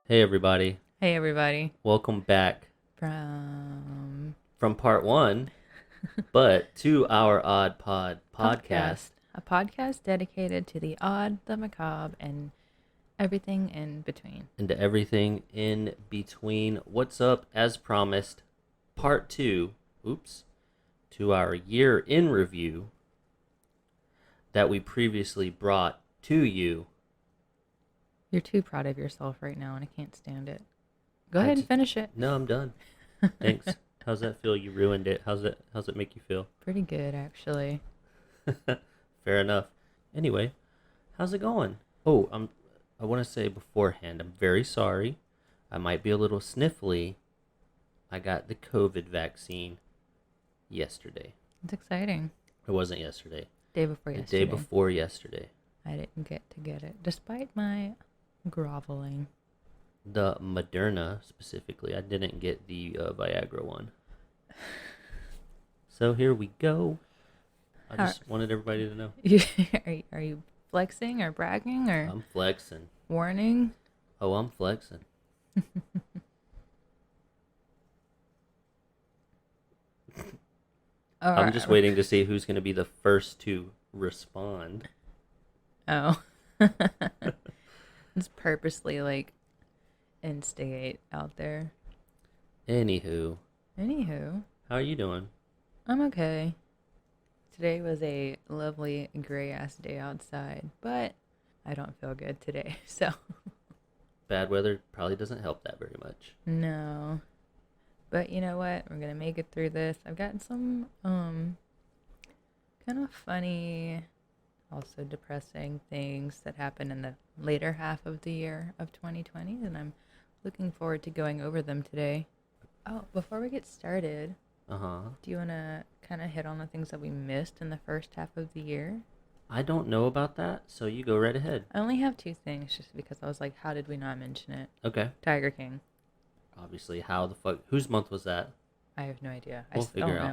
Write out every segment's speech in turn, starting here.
Hey everybody, Hey everybody. welcome back From from part one, but to our Odd Pod podcast podcast, a podcast dedicated to the odd, the macabre, and everything in between. and to everything in between. What's up? As promised, part two, oops, to our year in review that we previously brought to you. You're too proud of yourself right now, and I can't stand it. Go I ahead and just, finish it. no, I'm done. Thanks. How's that feel? You ruined it. How's it make you feel? Pretty good, actually. Fair enough. Anyway, how's it going? Oh, I want to say beforehand, I'm very sorry. I might be a little sniffly. I got the COVID vaccine yesterday. It's exciting. It wasn't yesterday. Day before The day yesterday. before yesterday. I didn't get to get it, despite my groveling. The Moderna specifically. I didn't get the Viagra one. So here we go. I How, just wanted everybody to know. are you flexing or bragging or I'm flexing. warning? Oh, I'm flexing. I'm just Or, waiting to see who's going to be the first to respond. oh. It's purposely like instigate out there. Anywho, Anywho, how are you doing? I'm okay. Today was a lovely gray ass day outside, but I don't feel good today. So, Bad weather probably doesn't help that very much. no. But you know what? We're going to make it through this. I've gotten some kind of funny, also depressing things that happened in the later half of the year of 2020, and I'm looking forward to going over them today. Oh, before we get started, Uh huh. do you want to kind of hit on the things that we missed in the first half of the year? I don't know about that, so you go right ahead. I only have two things just because I was like, how did we not mention it? Okay. Tiger King. Obviously, how the fuck? Whose month was that? I have no idea. I We'll still figure don't it know.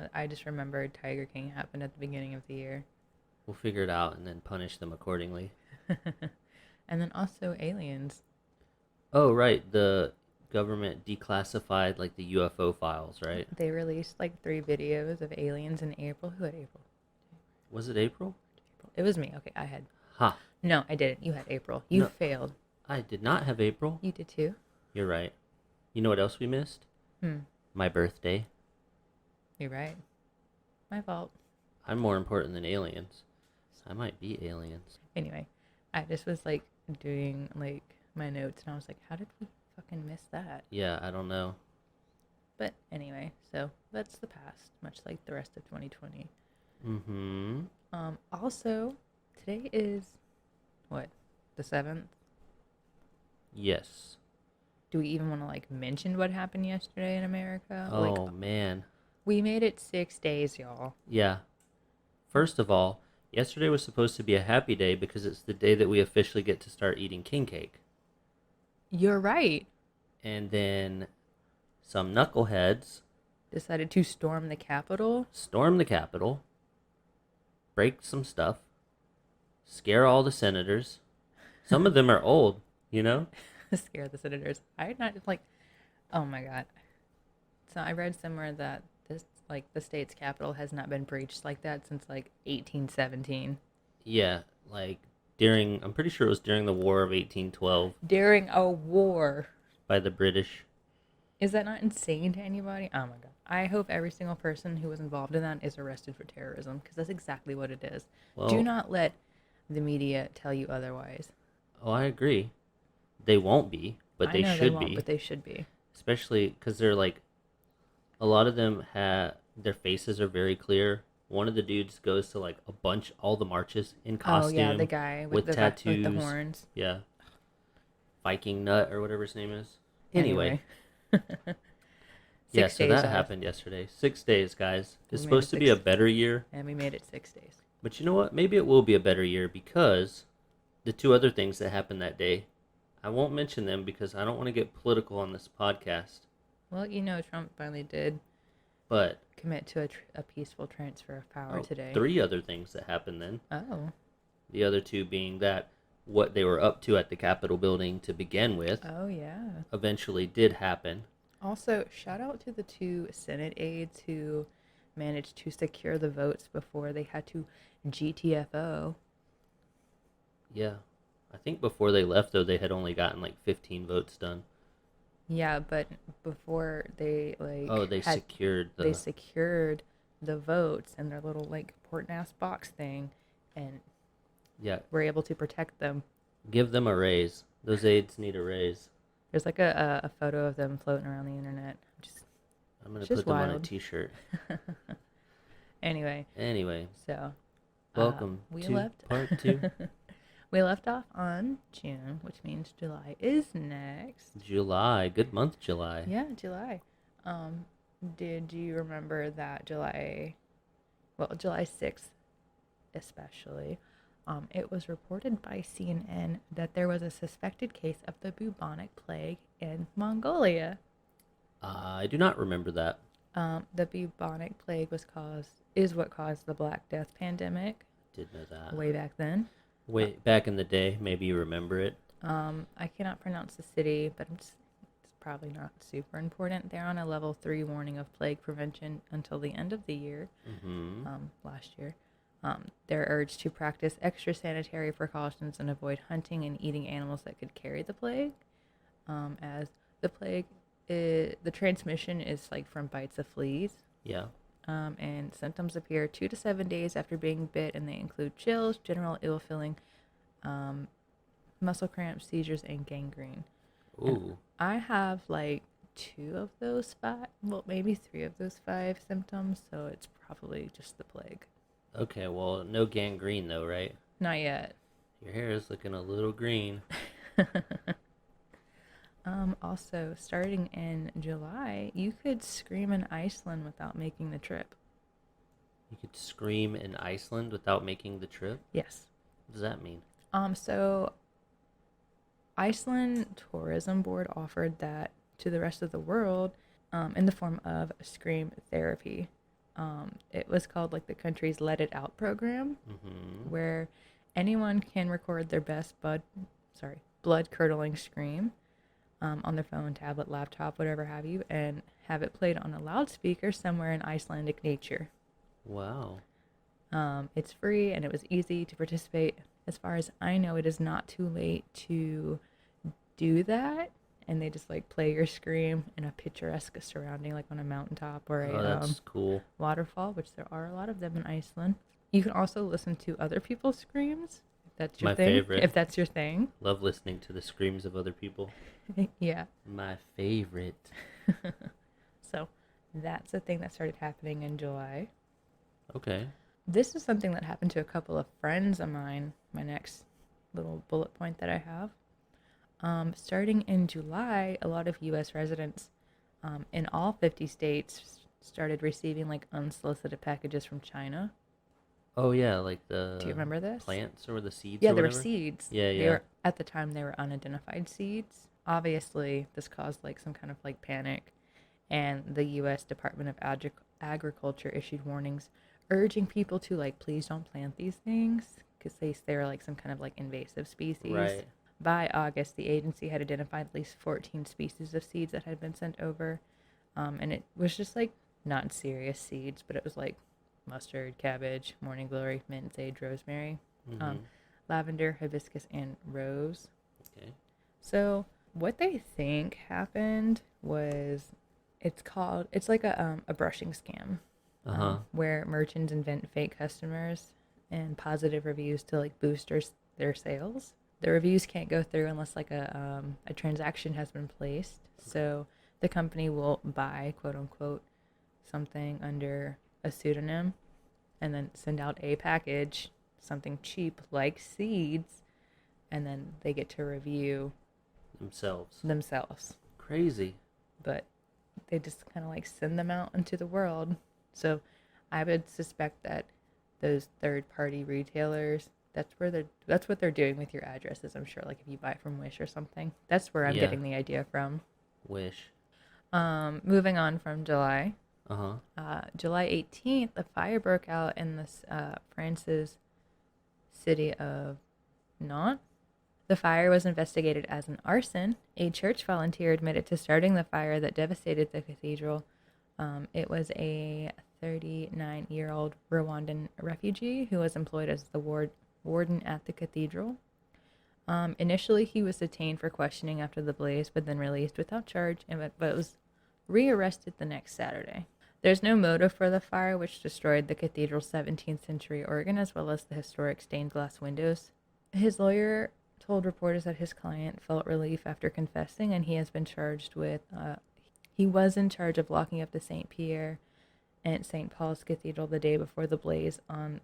out. I just remembered Tiger King happened at the beginning of the year. We'll figure it out and then punish them accordingly. And then also aliens. Oh, right. The government declassified like the UFO files, right? They released like 3 videos of aliens in April. Who had April? Was it April? It was me. Okay, I had. Ha. No, I didn't. You had April. You No, failed. I did not have April. You did too? You're right. You know what else we missed? Hmm. My birthday. You're right. My fault. I'm more important than aliens. I might be aliens. Anyway, I just was like doing like my notes and I was like, how did we fucking miss that? Yeah, I don't know. But anyway, so that's the past, much like the rest of 2020. Mm-hmm. Also, today is what? The 7th? Yes. Do we even want to like mention what happened yesterday in America? Like, Oh, man. we made it 6 days, y'all. Yeah. First of all, yesterday was supposed to be a happy day because it's the day that we officially get to start eating king cake. You're right. And then some knuckleheads Decided to storm the Capitol. storm the Capitol, break some stuff, scare all the senators. Some of them are old, you know? Scare the senators. I not like, oh my god. So I read somewhere that this like the state's capital has not been breached like that since like 1817 Yeah, like I'm pretty sure it was during the War of 1812 during a war. by the British. Is that not insane to anybody? Oh my god. I hope every single person who was involved in that is arrested for terrorism because that's exactly what it is. Do Well, not let the media tell you otherwise. oh, I agree. They won't be, but I they know they should won't, be. but they should be. Especially because they're like, a lot of them have, their faces are very clear. One of the dudes goes to like all the marches in Oh yeah, the costume guy with with with the tattoos. horns. Yeah. Viking Nut or whatever his name is. Anyway, Anyway, yeah, six so days that off. happened yesterday. 6 days, guys. It's We made it supposed to be a six, better year, and we made it 6 days. but you know what? Maybe it will be a better year because the two other things that happened that day, I won't mention them because I don't want to get political on this podcast. Well, you know, Trump finally did But commit to a peaceful transfer of power oh, today. three other things that happened then. Oh, The other two being that what they were up to at the Capitol building to begin with Oh, yeah. eventually did happen. Also, shout out to the two Senate aides who managed to secure the votes before they had to GTFO. Yeah. I think before they left, though, they had only gotten like 15 votes done. Yeah, but before they Oh, they had secured they the. secured the votes in their little like important ass box thing, and Yeah. were able to protect them. Give them a raise. Those aides need a raise. There's like a photo of them floating around the internet. I'm going to Just put them on a wild. t-shirt. Anyway, Anyway, so welcome we to left part 2. we left off on June, which means July is next. July. Good month, July. Yeah, July. Did you remember that July 6th especially, it was reported by CNN that there was a suspected case of the bubonic plague in Mongolia. I do not remember that. The bubonic plague is what caused the Black Death pandemic Did know that. way back then. Way back in the day, maybe you remember it. I cannot pronounce the city, but it's probably not super important. They're on a level 3 warning of plague prevention until the end of the year. Mm-hmm. Last year. They're urged to practice extra sanitary precautions and avoid hunting and eating animals that could carry the plague, as the transmission is like from bites of fleas. Yeah. And symptoms appear 2 to 7 days after being bit, and they include chills, general ill feeling, muscle cramps, seizures, and gangrene. Ooh. And I have like 2 of those 5, well, maybe 3 of those 5 symptoms, so it's probably just the plague. Okay, well, no gangrene though, right? Not yet. Your hair is looking a little green. Also, starting in July, you could scream in Iceland without making the trip. You could scream in Iceland without making the trip? Yes. What does that mean? So Iceland Tourism Board offered that to the rest of the world, in the form of scream therapy. It was called like the country's Let It Out program, where anyone can record their best blood curdling scream on their phone, tablet, laptop, whatever have you, and have it played on a loudspeaker somewhere in Icelandic nature. Wow. It's free and it was easy to participate. As far as I know, it is not too late to do that, and they just like play your scream in a picturesque surrounding, like on a mountaintop or that's cool. waterfall, which there are a lot of them in Iceland. You can also listen to other people's screams, if that's your My thing. favorite. If that's your thing. Love listening to the screams of other people. Yeah. My favorite. So that's a thing that started happening in July. Okay. This is something that happened to a couple of friends of mine, my next little bullet point that I have. Starting in July, a lot of U.S. residents in all 50 states started receiving like unsolicited packages from China. Oh yeah, like the. Do you remember this? Plants or the seeds? Yeah, or they were whatever? seeds. Yeah, They yeah. were, at the time, they were unidentified seeds. Obviously, this caused like some kind of like panic, and the U.S. Department of Agriculture issued warnings urging people to like please don't plant these things because they were like some kind of like invasive species. Right. By August, the agency had identified at least 14 species of seeds that had been sent over, and it was just like not serious seeds, but it was like mustard, cabbage, morning glory, mint, sage, rosemary, lavender, hibiscus, and rose. Okay. So what they think happened was it's like a brushing scam, where merchants invent fake customers and positive reviews to like boost their sales. The reviews can't go through unless like a transaction has been placed. So the company will buy, quote unquote, something under a pseudonym and then send out a package, something cheap like seeds, and then they get to review themselves. Crazy. But they just kind of like send them out into the world. So I would suspect that those third-party retailers, that's what they're doing with your addresses. I'm sure, like if you buy from Wish or something, that's where I'm getting the idea from. Wish. Moving on from July. July 18th, a fire broke out in this France's city of Nantes. The fire was investigated as an arson. A church volunteer admitted to starting the fire that devastated the cathedral. It was a 39-year-old Rwandan refugee who was employed as the warden at the cathedral. Initially, he was detained for questioning after the blaze, but then released without charge, but was rearrested the next Saturday. There's no motive for the fire, which destroyed the cathedral's 17th century organ as well as the historic stained glass windows. His lawyer told reporters that his client felt relief after confessing, and he has been charged with, he was in charge of locking up the St. Pierre and St. Paul's Cathedral the day before the blaze on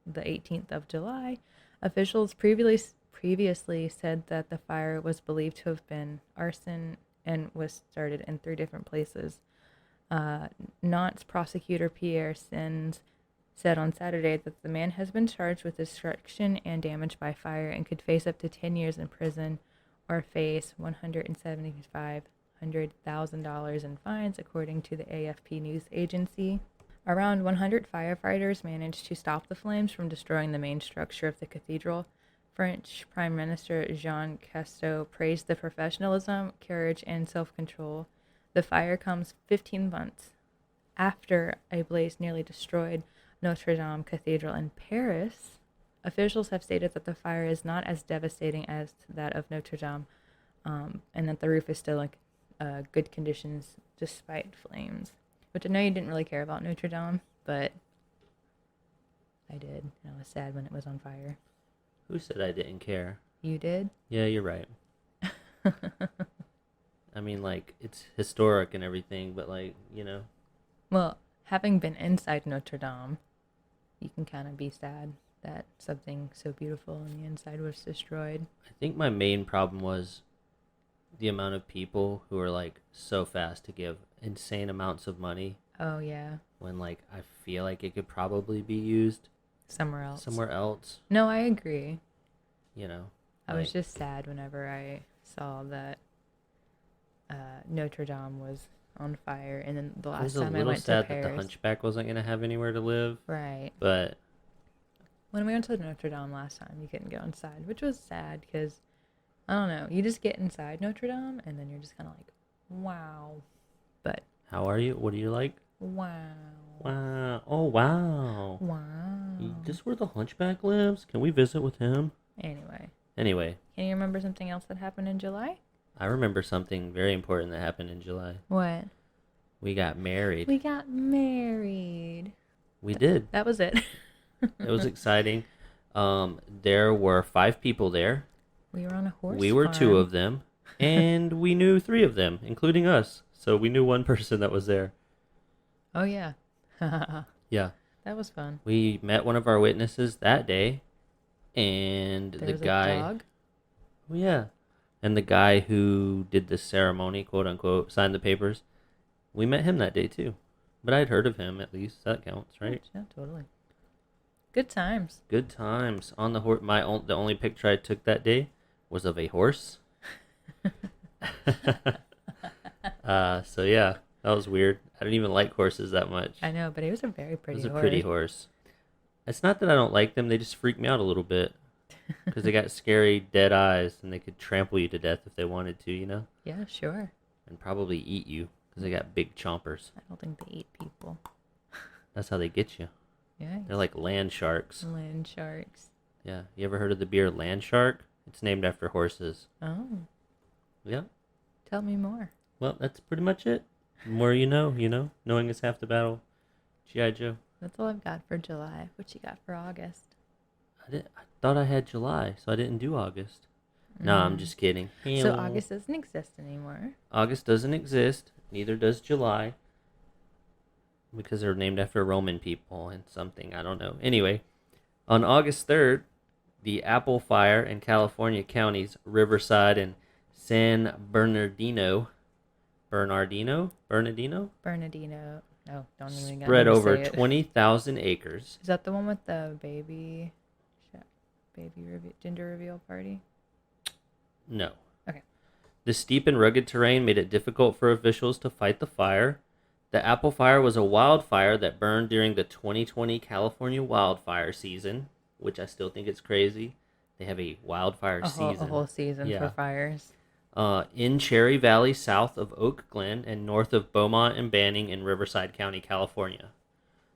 the 18th of July. Officials previously said that the fire was believed to have been arson and was started in 3 different places. Nantes prosecutor Pierre Sens said on Saturday that the man has been charged with destruction and damage by fire and could face up to 10 years in prison or face $175,000 in fines, according to the AFP news agency. Around 100 firefighters managed to stop the flames from destroying the main structure of the cathedral. French Prime Minister Jean Castex praised the professionalism, courage, and self-control. The fire comes 15 months after a blaze nearly destroyed Notre Dame Cathedral in Paris. Officials have stated that the fire is not as devastating as that of Notre Dame, and that the roof is still in good conditions despite flames. Which I know you didn't really care about Notre Dame, but I did. And I was sad when it was on fire. Who said I didn't care? You did? Yeah, you're right. I mean, like, it's historic and everything, but, like, you know. Well, having been inside Notre Dame, you can kind of be sad that something so beautiful on the inside was destroyed. I think my main problem was the amount of people who are, like, so fast to give insane amounts of money. Oh, yeah. When, like, I feel like it could probably be used somewhere else. No, I agree. You know. I was just sad whenever I saw that Notre Dame was on fire, and then the last time I went to Paris. It was a little sad that the Hunchback wasn't going to have anywhere to live. Right. But when we went to Notre Dame last time, you couldn't go inside, which was sad because, I don't know, you just get inside Notre Dame, and then you're just kind of like, wow. But how are you? What do you like? Wow. Wow. Oh, wow. Wow. This where the Hunchback lives? Can we visit with him? Anyway. Can you remember something else that happened in July? I remember something very important that happened in July. What? We got married. We got married. We did. That was it. It was exciting. There were 5 people there. We were on a horse We were farm. 2 of them. And we knew 3 of them, including us. So we knew one person that was there. Oh, yeah. Yeah. That was fun. We met one of our witnesses that day. And there the was guy... a dog? Oh, yeah. And the guy who did the ceremony, quote unquote, signed the papers, we met him that day too. But I'd heard of him at least. That counts, right? Yeah, totally. Good times. Good times. On the horse. The only picture I took that day was of a horse. So yeah, that was weird. I didn't even like horses that much. I know, but it was a very pretty horse. It was a pretty horse. It's not that I don't like them. They just freak me out a little bit. Because they got scary, dead eyes, and they could trample you to death if they wanted to, you know? Yeah, sure. And probably eat you, because they got big chompers. I don't think they eat people. That's how they get you. Yeah. They're like land sharks. Land sharks. Yeah. You ever heard of the beer Land Shark? It's named after horses. Oh. Yeah. Tell me more. Well, that's pretty much it. The more you know. Knowing is half the battle. G.I. Joe. That's all I've got for July. What you got for August? I thought I had July, so I didn't do August. No, I'm just kidding. So August doesn't exist anymore. August doesn't exist. Neither does July. Because they're named after Roman people and something. I don't know. Anyway, on August 3rd, the Apple Fire in California counties Riverside and San Bernardino. No, don't even spread over 20,000 acres. Is that the one with the gender reveal party? No. Okay. The steep and rugged terrain made it difficult for officials to fight the fire. The Apple Fire was a wildfire that burned during the 2020 California wildfire season, which I still think is crazy. They have a wildfire A season. whole season for Yeah. fires. In Cherry Valley, south of Oak Glen, and north of Beaumont and Banning in Riverside County, California.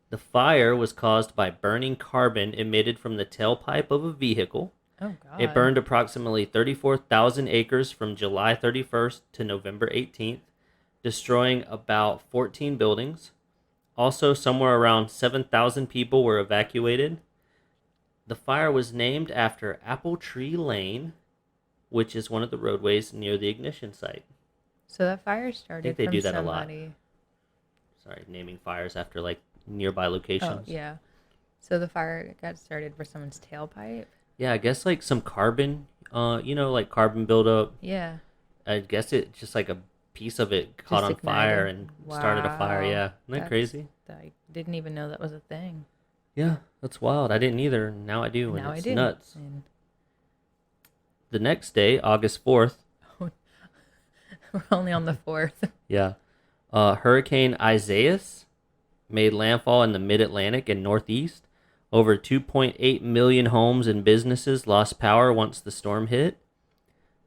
The fire was caused by burning carbon emitted from the tailpipe of a vehicle. Oh It God. burned approximately 34,000 acres from July 31st to November 18th, destroying about 14 buildings. Also, somewhere around 7,000 people were evacuated. The fire was named after Apple Tree Lane, which is one of the roadways near the ignition site. So that fire I think started they from do that a lot. somebody. Sorry, naming fires after like nearby Oh locations. yeah. So the fire got started for someone's tailpipe. Yeah, I guess like some carbon, like carbon buildup. Yeah. I guess it just like a piece of it caught Just on fire ignited. and started a fire. Wow. Yeah, isn't that crazy? I didn't even know that was a thing. Yeah, that's wild. I didn't either. Now I do, and Now I it's do. nuts. And The next day, August 4th, we're only on the 4th. yeah, Hurricane Isaias made landfall in the mid-Atlantic and Northeast. Over 2.8 million homes and businesses lost power once the storm hit.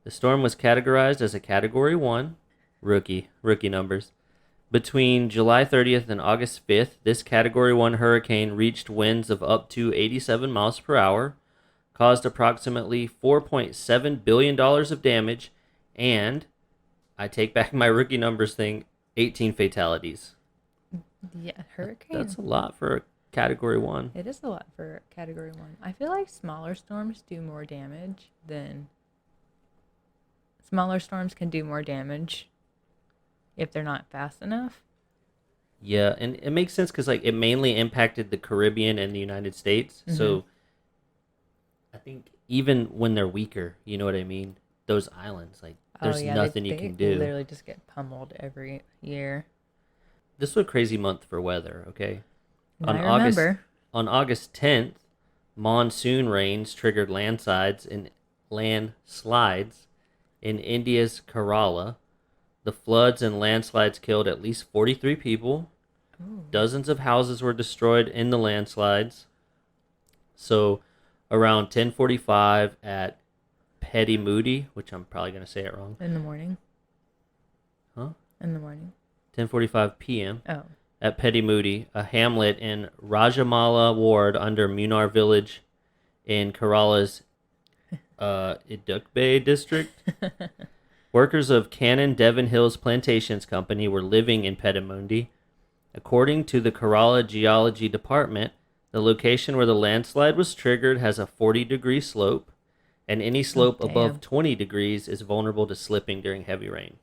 The storm was categorized as a Category 1, rookie numbers. Between July 30th and August 5th, this Category 1 hurricane reached winds of up to 87 miles per hour, caused approximately $4.7 billion of damage, and, I take back my rookie numbers thing, 18 fatalities. Yeah, hurricane. That's a lot for a Category 1. It is a lot for Category 1. I feel like smaller storms do more damage than... Smaller storms can do more damage if they're not fast enough. Yeah, and it makes sense because like it mainly impacted the Caribbean and the United States. Mm-hmm. So I think even when they're weaker, you know what I mean? Those islands, like there's nothing you can do. They literally just get pummeled every year. This was a crazy month for weather, okay? I remember. On August 10th, monsoon rains triggered landslides in India's Kerala. The floods and landslides killed at least 43 people. Ooh. Dozens of houses were destroyed in the landslides. So around 10:45 at Petty, which I'm probably going to say it wrong. In the morning. Huh? In the morning. 10:45 p.m. Oh. At Petty, a hamlet in Rajamala ward under Munnar village in Kerala's Idukbey district. Workers of Cannon Devon Hills Plantations Company were living in Pedimundi. According to the Kerala Geology Department, the location where the landslide was triggered has a 40-degree slope, and any slope above 20 degrees is vulnerable to slipping during heavy rain.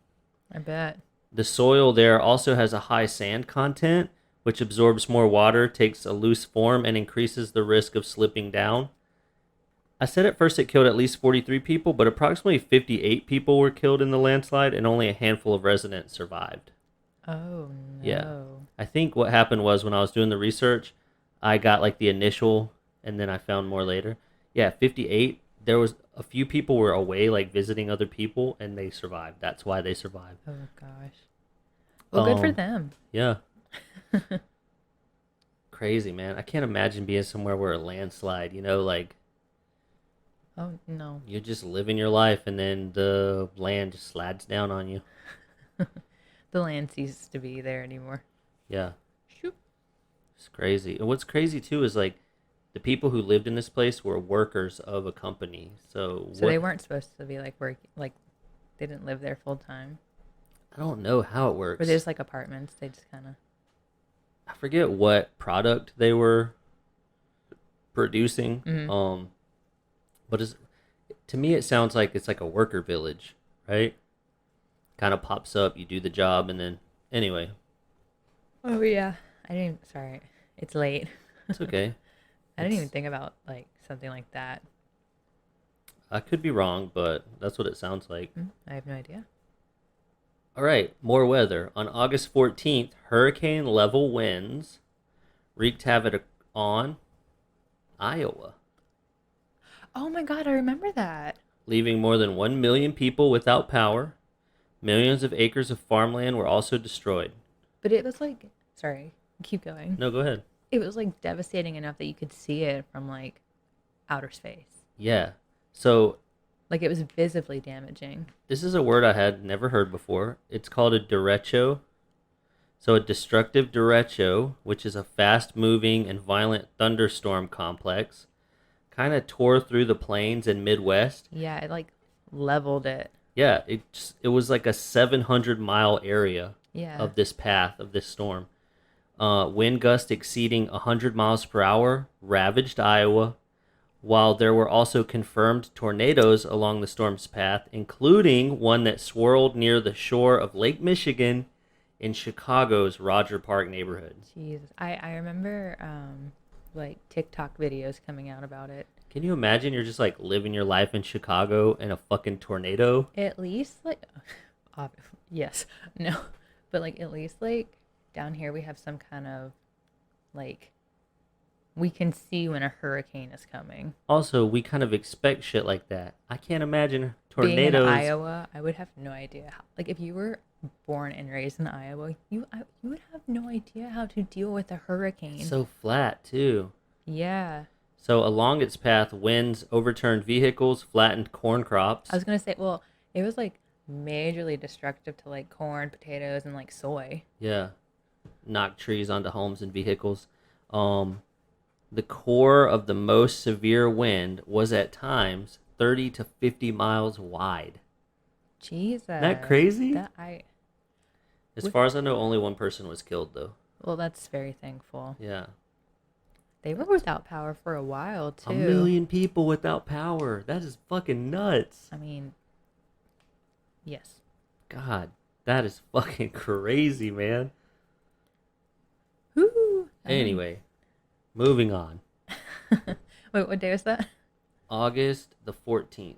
I bet. The soil there also has a high sand content, which absorbs more water, takes a loose form, and increases the risk of slipping down. I said at first it killed at least 43 people, but approximately 58 people were killed in the landslide, and only a handful of residents survived. Oh, no. Yeah. I think what happened was when I was doing the research, I got like the initial, and then I found more later. Yeah, 58. There was a few people were away, like visiting other people, and they survived. That's why they survived. Oh, gosh. Well, good for them. Yeah. Crazy, man. I can't imagine being somewhere where a landslide, like... Oh, no. You're just living your life, and then the land just slides down on you. The land ceases to be there anymore. Yeah. Shoot. It's crazy. And what's crazy, too, is, like, the people who lived in this place were workers of a company. So they weren't supposed to be, like, they didn't live there full time? I don't know how it works. Or there's, like, apartments. They just kind of... I forget what product they were producing. Mm-hmm. But to me, it sounds like it's like a worker village, right? Kind of pops up, you do the job, and then anyway. Oh yeah, Sorry, it's late. It's okay. I didn't even think about like something like that. I could be wrong, but that's what it sounds like. I have no idea. All right, more weather. On August 14th, hurricane level winds wreaked havoc on Iowa. Oh my God, I remember that. Leaving more than 1 million people without power. Millions of acres of farmland were also destroyed. But it was like, sorry, keep going. No, go ahead. It was like devastating enough that you could see it from like outer space. Yeah. So Like it was visibly damaging. this is a word I had never heard before. It's called a derecho. So a destructive derecho, which is a fast-moving and violent thunderstorm complex, kind of tore through the plains and Midwest. Yeah, it like leveled it. Yeah, it was like a 700-mile area Yeah. of this path of this storm. Wind gust exceeding 100 miles per hour ravaged Iowa, while there were also confirmed tornadoes along the storm's path, including one that swirled near the shore of Lake Michigan in Chicago's Roger Park neighborhood. Jesus. I remember like TikTok videos coming out about it. Can you imagine you're just like living your life in Chicago and a fucking tornado? At least like yes. No. But like at least like down here we have some kind of like we can see when a hurricane is coming. Also, we kind of expect shit like that. I can't imagine Being in tornadoes. Iowa, I would have no idea how. Like if you were born and raised in Iowa, you would have no idea how to deal with a hurricane. So flat, too. Yeah. So along its path, winds overturned vehicles, flattened corn crops. I was gonna say, well, it was like majorly destructive to like corn, potatoes, and like soy. Yeah. Knocked trees onto homes and vehicles. The core of the most severe wind was at times 30 to 50 miles wide. Jesus. Isn't that crazy? As With- far as I know, only one person was killed, though. Well, that's very thankful. Yeah. They were without power for a while too. 1 million people without power. That is fucking nuts. I mean, yes. God, that is fucking crazy, man. Whoo. Anyway, moving on. Wait, what day was that? August the 14th.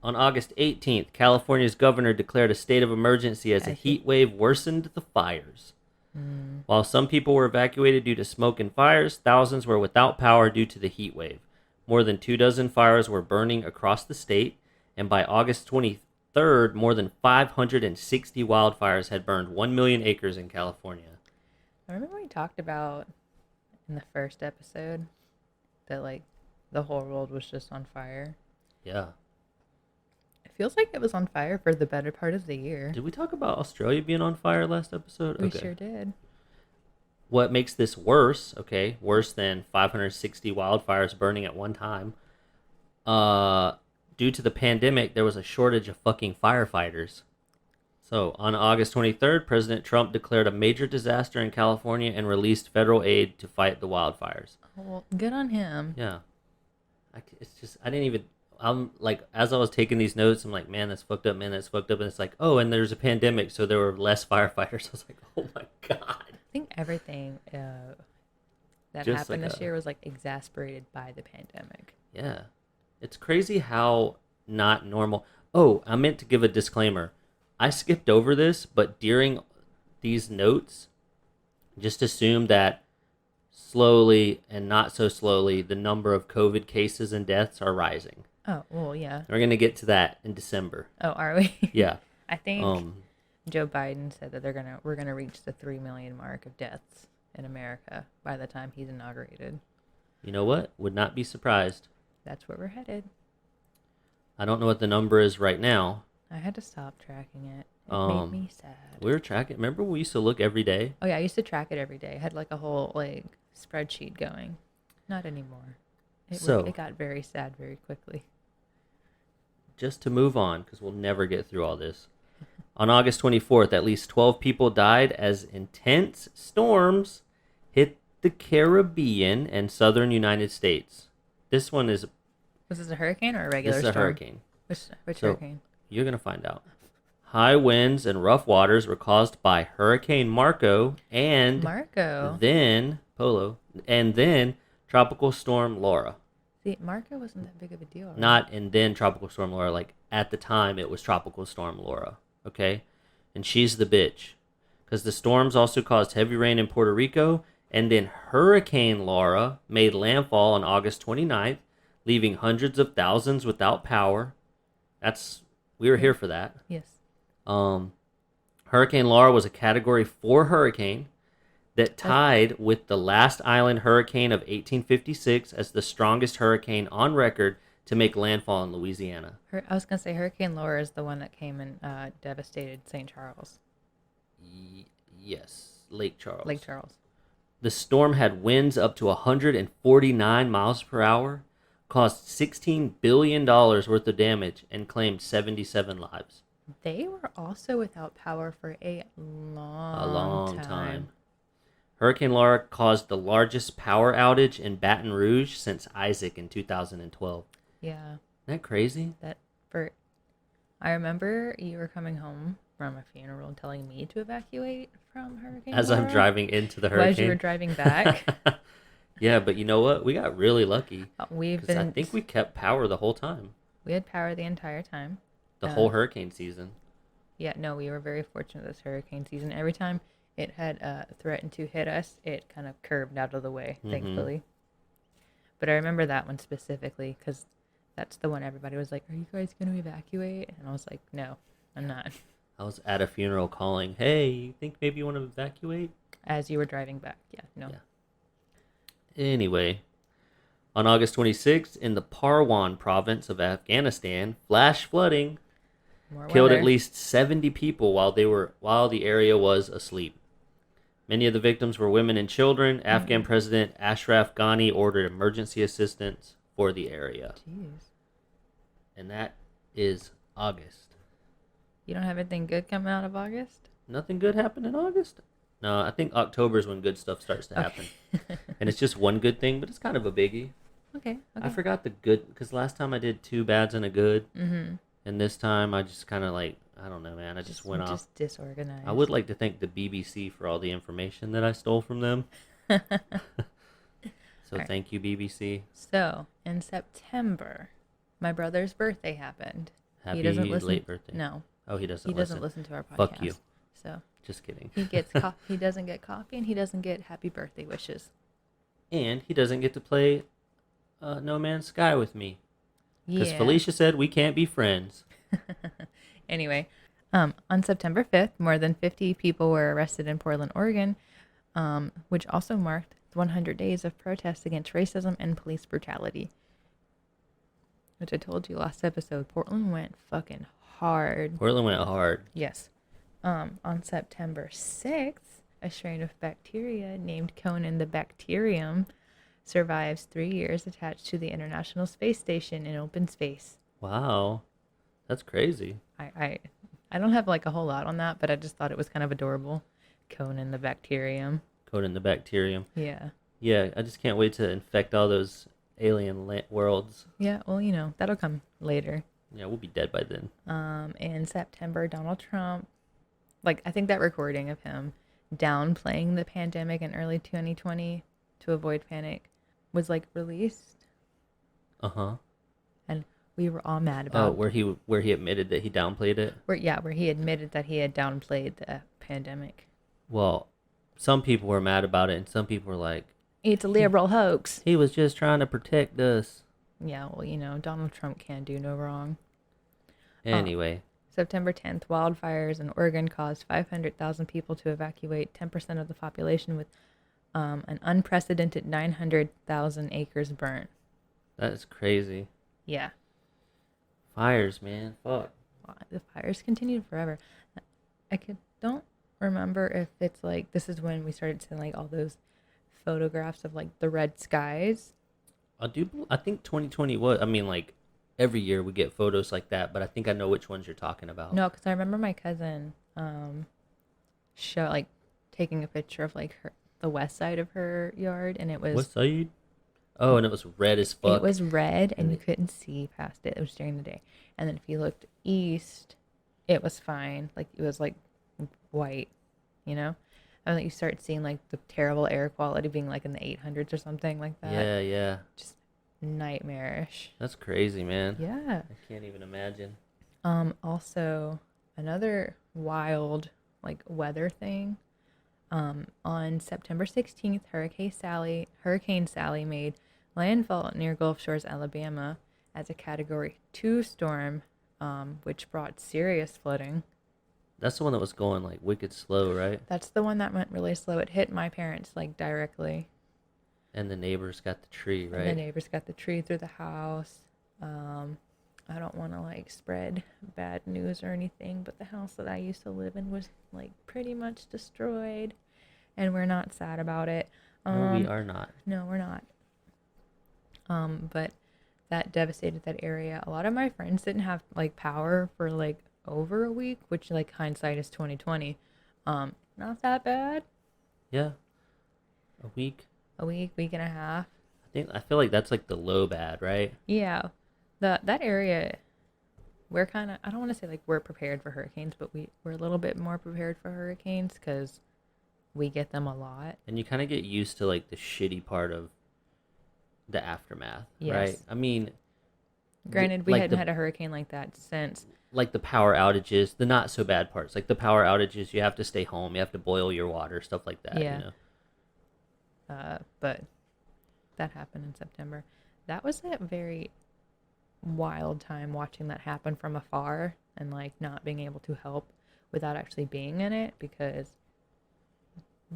On August 18th, California's governor declared a state of emergency as a heat wave worsened the fires. While some people were evacuated due to smoke and fires, thousands were without power due to the heat wave. More than 24 fires were burning across the state, and by August 23rd, more than 560 wildfires had burned 1 million acres in California. I remember we talked about in the first episode that like the whole world was just on fire. Yeah. It feels like it was on fire for the better part of the year. Did we talk about Australia being on fire last episode? We sure did. What makes this worse, worse than 560 wildfires burning at one time, due to the pandemic, there was a shortage of fucking firefighters. So, on August 23rd, President Trump declared a major disaster in California and released federal aid to fight the wildfires. Oh, well, good on him. Yeah. I'm like, as I was taking these notes, I'm like, man, that's fucked up, man, that's fucked up. And it's like, oh, and there's a pandemic, so there were less firefighters. I was like, oh my God. I think everything that Just happened like this year was like exasperated by the pandemic. Yeah. It's crazy how not normal. Oh, I meant to give a disclaimer. I skipped over this, but during these notes, just assume that slowly and not so slowly, the number of COVID cases and deaths are rising. Oh, well, yeah. We're going to get to that in December. Oh, are we? Yeah. I think Joe Biden said that we're gonna reach the 3 million mark of deaths in America by the time he's inaugurated. You know what? Would not be surprised. That's where we're headed. I don't know what the number is right now. I had to stop tracking it. It made me sad. We were tracking. Remember we used to look every day? Oh yeah, I used to track it every day. I had like a whole like spreadsheet going. Not anymore. It got very sad very quickly. Just to move on, because we'll never get through all this. On August 24th, at least 12 people died as intense storms hit the Caribbean and southern United States. This one is... Was this a hurricane or a regular This is a storm? hurricane. Which So, hurricane? You're going to find out. High winds and rough waters were caused by Hurricane Marco and Marco. then Tropical Storm Laura. See, Marco wasn't that big of a deal. Right? Not and then Tropical Storm Laura. Like, at the time, it was Tropical Storm Laura. Okay? And she's the bitch. Because the storms also caused heavy rain in Puerto Rico. And then Hurricane Laura made landfall on August 29th, leaving hundreds of thousands without power. We were here for that. Yes. Hurricane Laura was a Category 4 hurricane that tied with the last island hurricane of 1856 as the strongest hurricane on record to make landfall in Louisiana. I was going to say Hurricane Laura is the one that came and devastated St. Charles. Yes, Lake Charles. Lake Charles. The storm had winds up to 149 miles per hour, caused $16 billion worth of damage, and claimed 77 lives. They were also without power for a long time. Hurricane Laura caused the largest power outage in Baton Rouge since Isaac in 2012. Yeah. Isn't that crazy? I remember you were coming home from a funeral and telling me to evacuate from Hurricane As Laura. I'm driving into the hurricane. As you were driving back. Yeah, but you know what? We got really lucky. I think we kept power the whole time. We had power the entire time. The whole hurricane season. Yeah, no, we were very fortunate this hurricane season. Every time it had threatened to hit us, it kind of curved out of the way, thankfully. But I remember that one specifically because that's the one everybody was like, "Are you guys going to evacuate?" And I was like, "No, I'm not." I was at a funeral calling, "Hey, you think maybe you want to evacuate?" As you were driving back. Yeah, no. Yeah. Anyway, on August 26th, in the Parwan province of Afghanistan, flash flooding killed at least 70 people while the area was asleep. Many of the victims were women and children. Afghan President Ashraf Ghani ordered emergency assistance for the area. Jeez. And that is August. You don't have anything good coming out of August? Nothing good happened in August? No, I think October is when good stuff starts to happen. And it's just one good thing, but it's kind of a biggie. Okay. I forgot the good, because last time I did 2 bads and a good. Mm-hmm. And this time I just kind of I don't know, man. I just went off. Just disorganized. I would like to thank the BBC for all the information that I stole from them. So thank you, BBC. So, in September, my brother's birthday happened. Happy late birthday. No. Oh, he doesn't He doesn't listen to our podcast. Fuck you. So just kidding. He gets he doesn't get coffee, and he doesn't get happy birthday wishes. And he doesn't get to play No Man's Sky with me. Because Yeah. Felicia said we can't be friends. Anyway, on September 5th, more than 50 people were arrested in Portland, Oregon, which also marked 100 days of protests against racism and police brutality. Which I told you last episode, Portland went fucking hard. Portland went hard. Yes. On September 6th, a strain of bacteria named Conan the Bacterium survives 3 years attached to the International Space Station in open space. Wow. That's crazy. I don't have a whole lot on that, but I just thought it was kind of adorable. Conan the Bacterium. Conan the Bacterium. Yeah. Yeah, I just can't wait to infect all those alien worlds. Yeah, well, that'll come later. Yeah, we'll be dead by then. In September, Donald Trump, I think that recording of him downplaying the pandemic in early 2020 to avoid panic was released. Uh-huh. And we were all mad about where he admitted that he downplayed it? where he admitted that he had downplayed the pandemic. Well, some people were mad about it and some people were like, It's a liberal hoax. he was just trying to protect us. Yeah, well, Donald Trump can't do no wrong. Anyway. September 10th, wildfires in Oregon caused 500,000 people to evacuate, 10% of the population, with an unprecedented 900,000 acres burnt. That is crazy. Yeah. Fires, man. Fuck. The fires continued forever. Don't remember if it's this is when we started seeing all those photographs of the red skies. I think 2020 was, every year we get photos like that, but I think I know which ones you're talking about. No, because I remember my cousin taking a picture of the west side of her yard, and it was West side? Oh, and it was red as fuck. It was red, and you couldn't see past it. It was during the day, and then if you looked east, it was fine. It was white, and then you start seeing the terrible air quality being in the 800s or something like that. Yeah. Just nightmarish. That's crazy, man. Yeah. I can't even imagine. Also, another wild weather thing. On September 16th, Hurricane Sally made landfall near Gulf Shores, Alabama, as a Category 2 storm, which brought serious flooding. That's the one that was going like wicked slow, right? That's the one that went really slow. It hit my parents like directly. And the neighbors got the tree, And the right? neighbors got the tree through the house. I don't want to like spread bad news or anything, but the house that I used to live in was like pretty much destroyed, and we're not sad about it. No, we are not. No, we're not. But that devastated that area. A lot of my friends didn't have like power for like over a week, which like hindsight is 2020. Not that bad. Yeah. A week. A week and a half. I feel like that's like the low bad, right? Yeah. That area, we're kind of, I don't want to say like we're prepared for hurricanes, but we're a little bit more prepared for hurricanes because we get them a lot. And you kind of get used to like the shitty part of the aftermath, Yes. right? I mean, Granted, we like hadn't had a hurricane like that since. like the power outages, the not so bad parts, like the power outages, you have to stay home, you have to boil your water, stuff like that, Yeah. you know? But that happened in September. That was a very wild time watching that happen from afar and like not being able to help without actually being in it because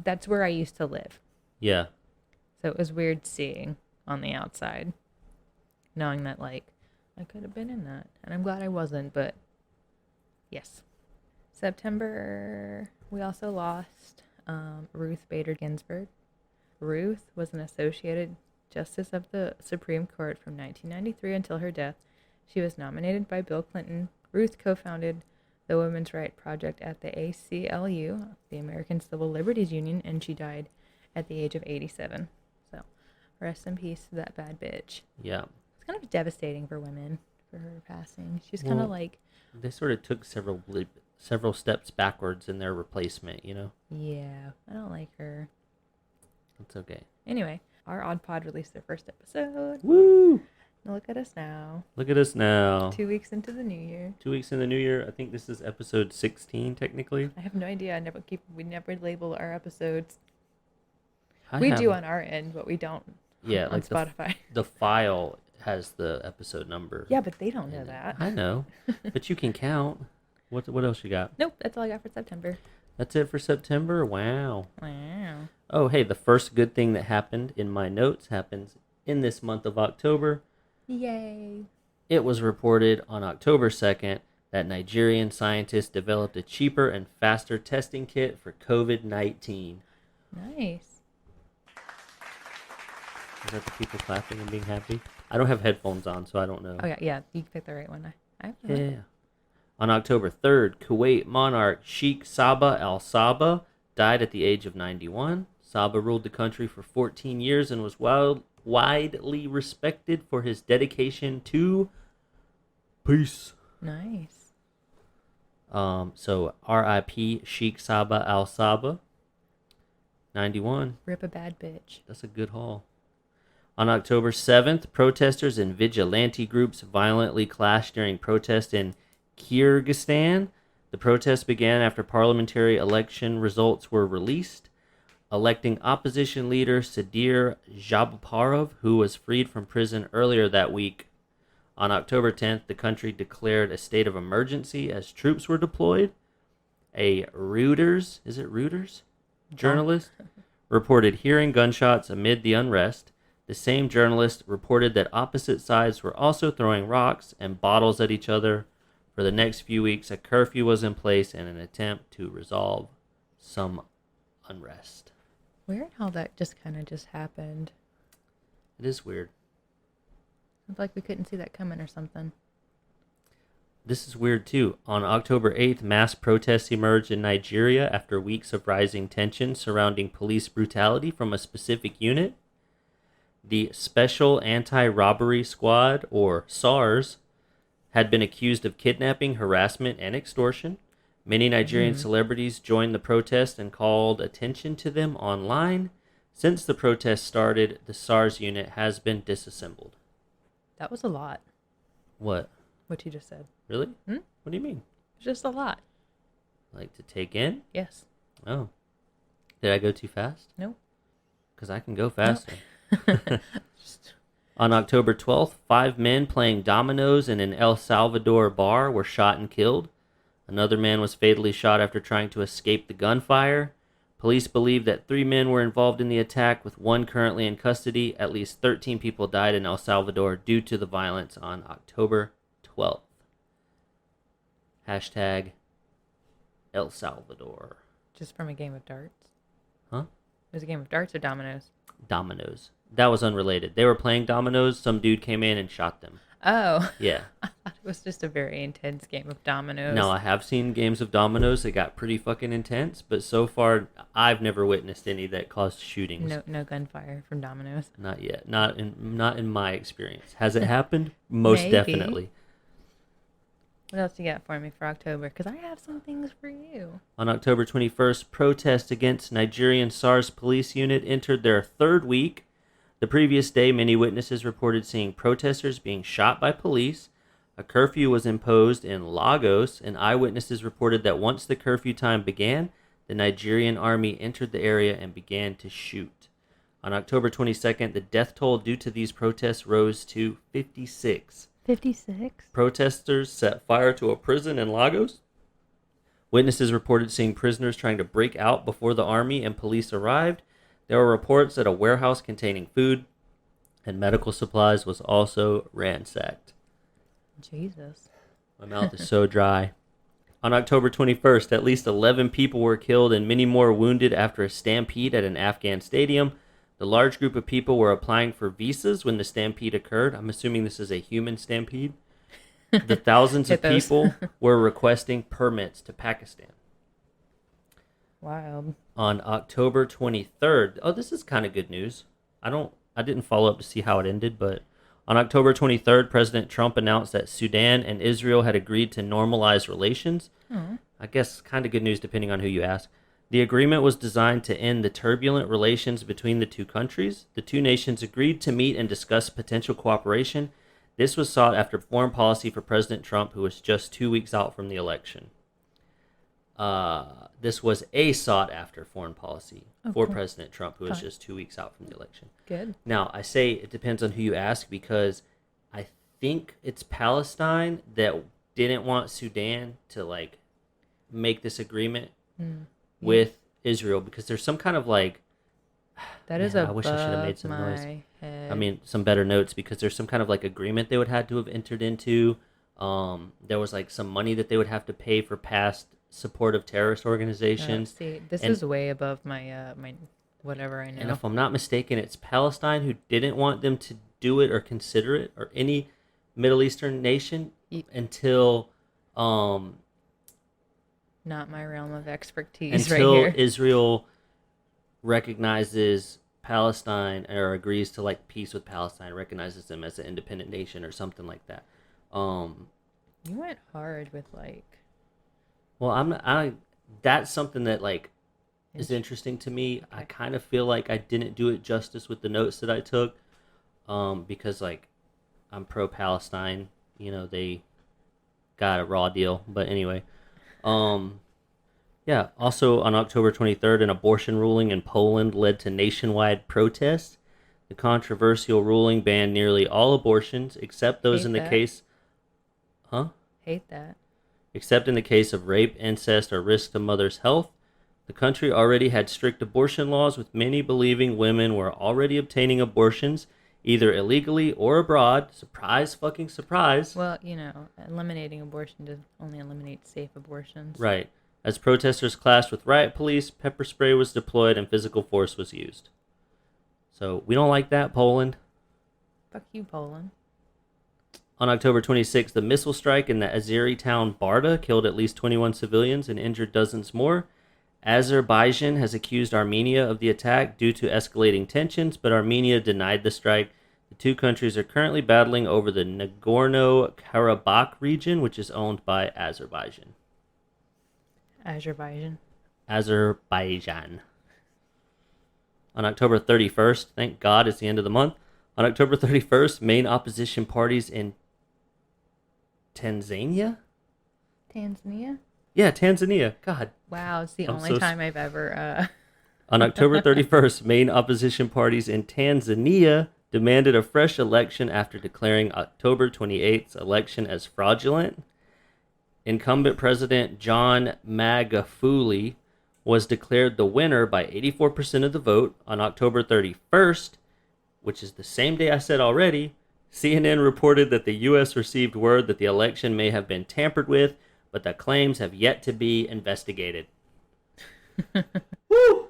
that's where I used to live. Yeah. So it was weird seeing on the outside, knowing that like I could have been in that. And I'm glad I wasn't, but yes. September, we also lost Ruth Bader Ginsburg. Ruth was an Associated Justice of the Supreme Court from 1993 until her death. She was nominated by Bill Clinton. Ruth co-founded the Women's Right Project at the ACLU, the American Civil Liberties Union, and she died at the age of 87. So, rest in peace to that bad bitch. Yeah. It's kind of devastating for women for her passing. She's kind of like... They sort of took several steps backwards in their replacement, you know? Yeah, I don't like her. That's okay. Anyway, our Odd Pod released their first episode. Woo! Now look at us now. Look at us now. 2 weeks into the new year. 2 weeks in the new year. I think this is episode 16, technically. I have no idea. We never label our episodes. I We have- do on our end, but we don't Yeah, on like Spotify. the file has the episode number. Yeah, but they don't know in it. that. I know, but you can count. What else you got? Nope, that's all I got for September. That's it for September? Wow. Wow. Oh, hey, the first good thing that happened in my notes happens in this month of October. Yay. It was reported on October 2nd that Nigerian scientists developed a cheaper and faster testing kit for COVID-19. Nice. Is that the people clapping and being happy? I don't have headphones on, so I don't know. Oh, yeah, you picked the right one. I have the Yeah. On October 3rd, Kuwait monarch Sheikh Sabah Al Sabah died at the age of 91. Sabah ruled the country for 14 years and was widely respected for his dedication to peace. Nice. So R.I.P. Sheikh Sabah Al Sabah, 91. Rip a bad bitch. That's a good haul. On October 7th, protesters and vigilante groups violently clashed during protests in Kyrgyzstan. The protests began after parliamentary election results were released, electing opposition leader Sadir Japarov, who was freed from prison earlier that week. On October 10th, the country declared a state of emergency as troops were deployed. A Reuters journalist reported hearing gunshots amid the unrest. The same journalist reported that opposite sides were also throwing rocks and bottles at each other. For the next few weeks, a curfew was in place in an attempt to resolve some unrest. Weird how that just happened. It is weird. It's like we couldn't see that coming or something. This is weird too. On October 8th, mass protests emerged in Nigeria after weeks of rising tension surrounding police brutality from a specific unit. The Special Anti-Robbery Squad, or SARS, had been accused of kidnapping, harassment, and extortion. Many Nigerian celebrities joined the protest and called attention to them online. Since the protest started, the SARS unit has been disassembled. That was a lot, What? what you just said. Really? Hmm? What do you mean? Just a lot. Like to take in? Yes. Oh. Did I go too fast? No. Because I can go faster. On October 12th, 5 men playing dominoes in an El Salvador bar were shot and killed. Another man was fatally shot after trying to escape the gunfire. Police believe that 3 men were involved in the attack, with 1 currently in custody. At least 13 people died in El Salvador due to the violence on October 12th. Hashtag El Salvador. Just from a game of darts? Huh? It was a game of darts or dominoes? Dominoes. That was unrelated. They were playing dominoes. Some dude came in and shot them. Oh. Yeah. I thought it was just a very intense game of dominoes. No, I have seen games of dominoes that got pretty fucking intense, but so far I've never witnessed any that caused shootings. No gunfire from dominoes. Not yet. Not in my experience. Has it happened? Most Maybe. definitely. What else you got for me for October? Because I have some things for you. On October 21st, protests against Nigerian SARS police unit entered their 3rd week. The previous day, many witnesses reported seeing protesters being shot by police. A curfew was imposed in Lagos, and eyewitnesses reported that once the curfew time began, the Nigerian army entered the area and began to shoot. On October 22nd, the death toll due to these protests rose to 56. 56? Protesters set fire to a prison in Lagos. Witnesses reported seeing prisoners trying to break out before the army and police arrived. There were reports that a warehouse containing food and medical supplies was also ransacked. Jesus. My mouth is so dry. On October 21st, at least 11 people were killed and many more wounded after a stampede at an Afghan stadium. The large group of people were applying for visas when the stampede occurred. I'm assuming this is a human stampede. The thousands of people were requesting permits to Pakistan. Wild. On October 23rd, this is kind of good news. I didn't follow up to see how it ended, but on October 23rd, President Trump announced that Sudan and Israel had agreed to normalize relations. I guess kind of good news depending on who you ask. The agreement was designed to end the turbulent relations between the two countries. The two nations agreed to meet and discuss potential cooperation. This was sought after foreign policy for President Trump, who was just 2 weeks out from the election. This was a sought-after foreign policy for President Trump, who was just 2 weeks out from the election. Good. Now, I say it depends on who you ask, because I think it's Palestine that didn't want Sudan to, make this agreement with Israel, because there's some kind of, That is I wish I should have made some noise. head. I mean, some better notes, because there's some kind of, agreement they would have to have entered into. There was, some money that they would have to pay for past support of terrorist organizations. See, this is way above my my whatever I know. And if I'm not mistaken, it's Palestine who didn't want them to do it or consider it, or any Middle Eastern nation, until not my realm of expertise until right here. Israel recognizes Palestine, or agrees to peace with Palestine, recognizes them as an independent nation or something like that. You went hard with Well, that's something that is interesting to me. Okay. I kind of feel like I didn't do it justice with the notes that I took, because I'm pro-Palestine. They got a raw deal, but anyway. Yeah. Also, on October 23rd, an abortion ruling in Poland led to nationwide protests. The controversial ruling banned nearly all abortions, except those in the case. Huh? Hate that. Except in the case of rape, incest, or risk to mother's health. The country already had strict abortion laws, with many believing women were already obtaining abortions, either illegally or abroad. Surprise fucking surprise. Well, eliminating abortion does only eliminate safe abortions. Right. As protesters clashed with riot police, pepper spray was deployed and physical force was used. So, we don't like that, Poland. Fuck you, Poland. On October 26th, the missile strike in the Azeri town Barda killed at least 21 civilians and injured dozens more. Azerbaijan has accused Armenia of the attack due to escalating tensions, but Armenia denied the strike. The two countries are currently battling over the Nagorno-Karabakh region, which is owned by Azerbaijan. Azerbaijan. On October 31st, thank God it's the end of the month. On October 31st, main opposition parties in Tanzania? Yeah, Tanzania. God. Wow, it's the only time I've ever... On October 31st, main opposition parties in Tanzania demanded a fresh election after declaring October 28th's election as fraudulent. Incumbent President John Magufuli was declared the winner by 84% of the vote on October 31st, which is the same day I said already. CNN reported that the U.S. received word that the election may have been tampered with, but the claims have yet to be investigated. Woo!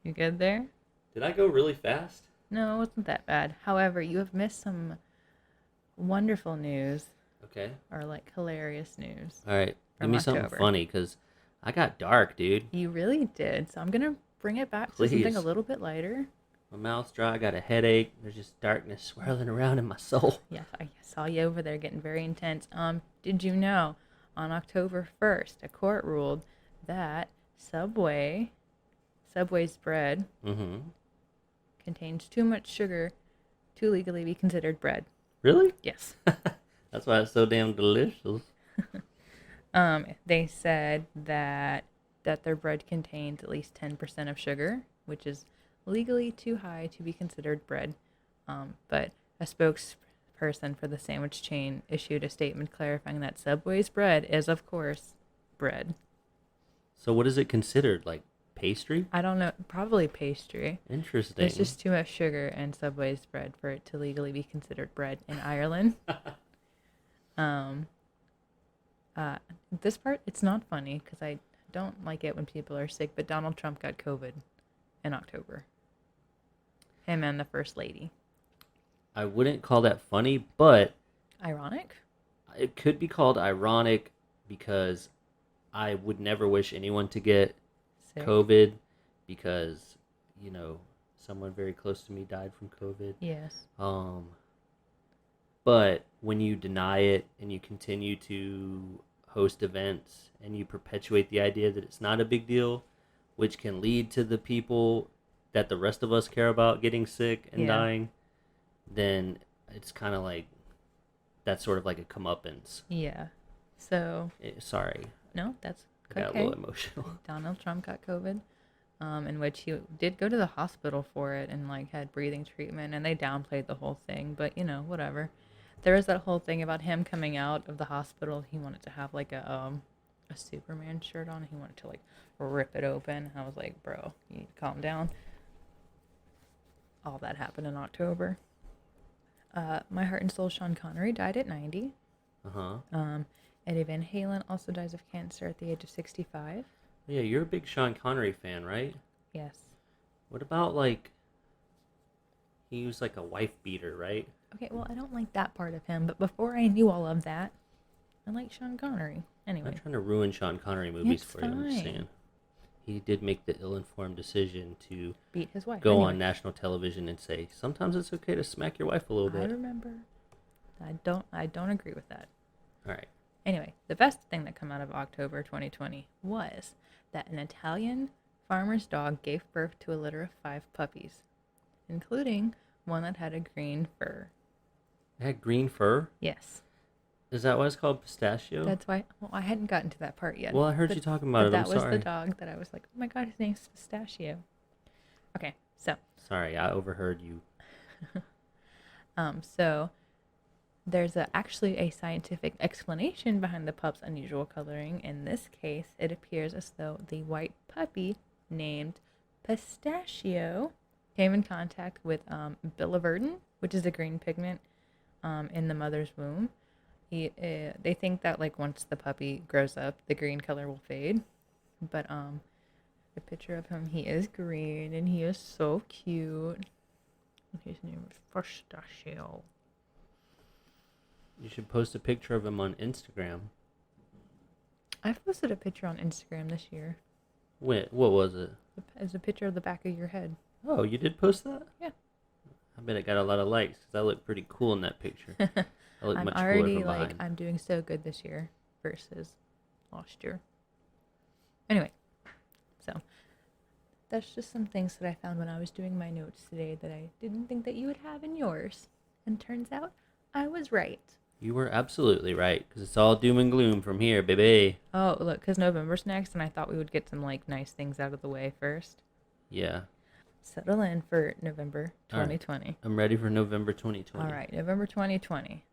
You good there? Did I go really fast? No, it wasn't that bad. However, you have missed some wonderful news, Okay. or like hilarious news. All right. Give From me something October. funny, because I got dark, dude. You really did. So I'm going to bring it back Please. to something a little bit lighter. My mouth's dry. I got a headache. There's just darkness swirling around in my soul. Yeah, I saw you over there getting very intense. Did you know on October 1st, a court ruled that Subway's bread Mm-hmm. contains too much sugar to legally be considered bread? Really? Yes. That's why it's so damn delicious. They said that their bread contains at least 10% of sugar, which is legally too high to be considered bread. But a spokesperson for the sandwich chain issued a statement clarifying that Subway's bread is, of course, bread. So what is it considered? Like pastry? I don't know, probably pastry. Interesting. There's just too much sugar in Subway's bread for it to legally be considered bread in Ireland. This part, it's not funny because I don't like it when people are sick, but Donald Trump got COVID in October. Him and the First Lady. I wouldn't call that funny, but Ironic? it could be called ironic because I would never wish anyone to get Sick. COVID because, someone very close to me died from COVID. Yes. But when you deny it and you continue to host events and you perpetuate the idea that it's not a big deal, which can lead to the people that the rest of us care about getting sick and dying, then it's kind of like, that's sort of like a comeuppance. Yeah. So. Sorry. No, that's I got a little emotional. Donald Trump got COVID, in which he did go to the hospital for it and had breathing treatment, and they downplayed the whole thing, but whatever. There was that whole thing about him coming out of the hospital. He wanted to have a Superman shirt on. He wanted to rip it open. I was like, bro, you need to calm down. All that happened in October. My heart and soul Sean Connery died at 90. Eddie Van Halen also dies of cancer at the age of 65. Yeah, you're a big Sean Connery fan, right? Yes. What about he was a wife beater, right? Okay, well, I don't like that part of him, but before I knew all of that, I like Sean Connery. Anyway. I'm not trying to ruin Sean Connery movies It's for you. I'm just fine. saying. He did make the ill-informed decision to Beat his wife. go Anyway. on national television and say, sometimes it's okay to smack your wife a little I bit. remember. I don't agree with that. All right. Anyway, the best thing that came out of October 2020 was that an Italian farmer's dog gave birth to a litter of 5 puppies, including one that had a green fur. It had green fur? Yes. Is that why it's called pistachio? That's why. Well, I hadn't gotten to that part yet. Well, I heard you talking about it. That I'm sorry. was the dog that I was like, oh my god, his name's Pistachio. Okay, so. Sorry, I overheard you. So there's actually a scientific explanation behind the pup's unusual coloring. In this case, it appears as though the white puppy named Pistachio came in contact with biliverdin, which is a green pigment in the mother's womb. They think that once the puppy grows up, the green color will fade. But the picture of him, he is green and he is so cute. His name is Pistachio. You should post a picture of him on Instagram. I've posted a picture on Instagram this year. What was it? It's a picture of the back of your head. Oh, you did post that? Yeah. I bet it got a lot of likes because I look pretty cool in that picture. I look I'm much already cooler from behind. I'm doing so good this year versus last year. Anyway, so that's just some things that I found when I was doing my notes today that I didn't think that you would have in yours. And turns out I was right. You were absolutely right because it's all doom and gloom from here, baby. Oh, look, because November's next, and I thought we would get some nice things out of the way first. Yeah. Settle in for November 2020. I'm ready for November 2020. All right, November 2020.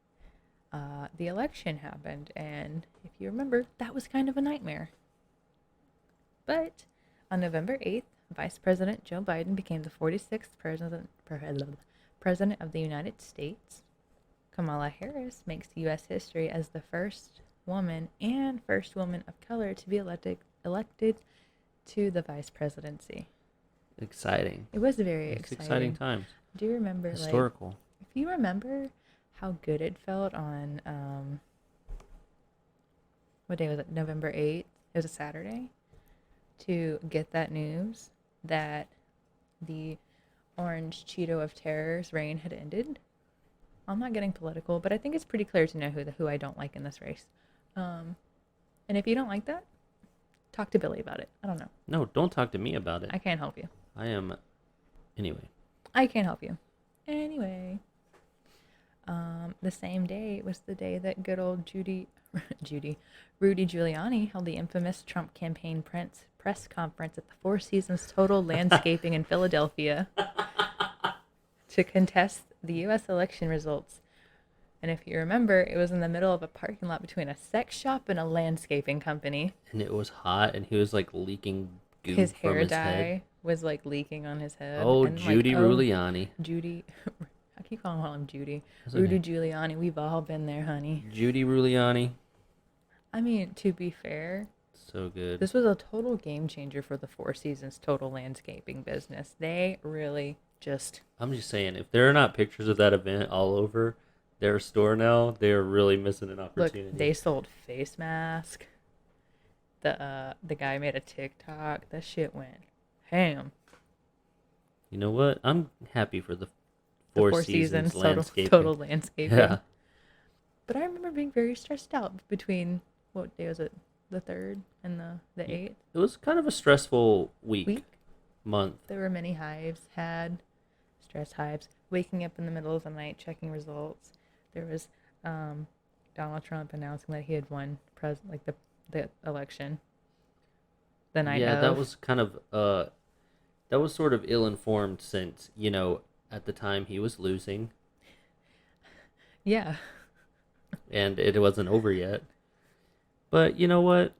the election happened. And if you remember, that was kind of a nightmare. But on November 8th, Vice President Joe Biden became the 46th president of the United States. Kamala Harris makes U.S. history as the first woman and first woman of color to be elected to the vice presidency. Exciting. It was very exciting times. Do you remember, Historical. if you remember how good it felt on, what day was it? November 8th? It was a Saturday. To get that news that the orange Cheeto of terror's reign had ended. I'm not getting political, but I think it's pretty clear to know who I don't like in this race. And if you don't like that, talk to Billy about it. I don't know. No, don't talk to me about it. I can't help you. Anyway. I can't help you. Anyway. The same day was the day that good old Rudy Giuliani held the infamous Trump campaign press conference at the Four Seasons Total Landscaping in Philadelphia to contest the U.S. election results. And if you remember, it was in the middle of a parking lot between a sex shop and a landscaping company. And it was hot, and he was like leaking goo His from hair his dye head. was like leaking on his head. Oh, and Judy Giuliani. Judy. I keep calling him Judy. That's Rudy okay. Giuliani. We've all been there, honey. Judy Giuliani. I mean, to be fair, So good. this was a total game changer for the Four Seasons Total Landscaping business. They really just... I'm just saying, if there are not pictures of that event all over their store now, they're really missing an opportunity. Look, they sold face mask. The guy made a TikTok. That shit went ham. You know what? I'm happy for the The Four Seasons landscaping. total landscaping. Yeah. But I remember being very stressed out between, what day was it? The 3rd and the 8th? It was kind of a stressful week? Month. There were many hives stress hives, waking up in the middle of the night, checking results. There was Donald Trump announcing that he had won the election the night of. Yeah, that was kind of that was sort of ill-informed since, at the time he was losing. Yeah. And it wasn't over yet. But you know what?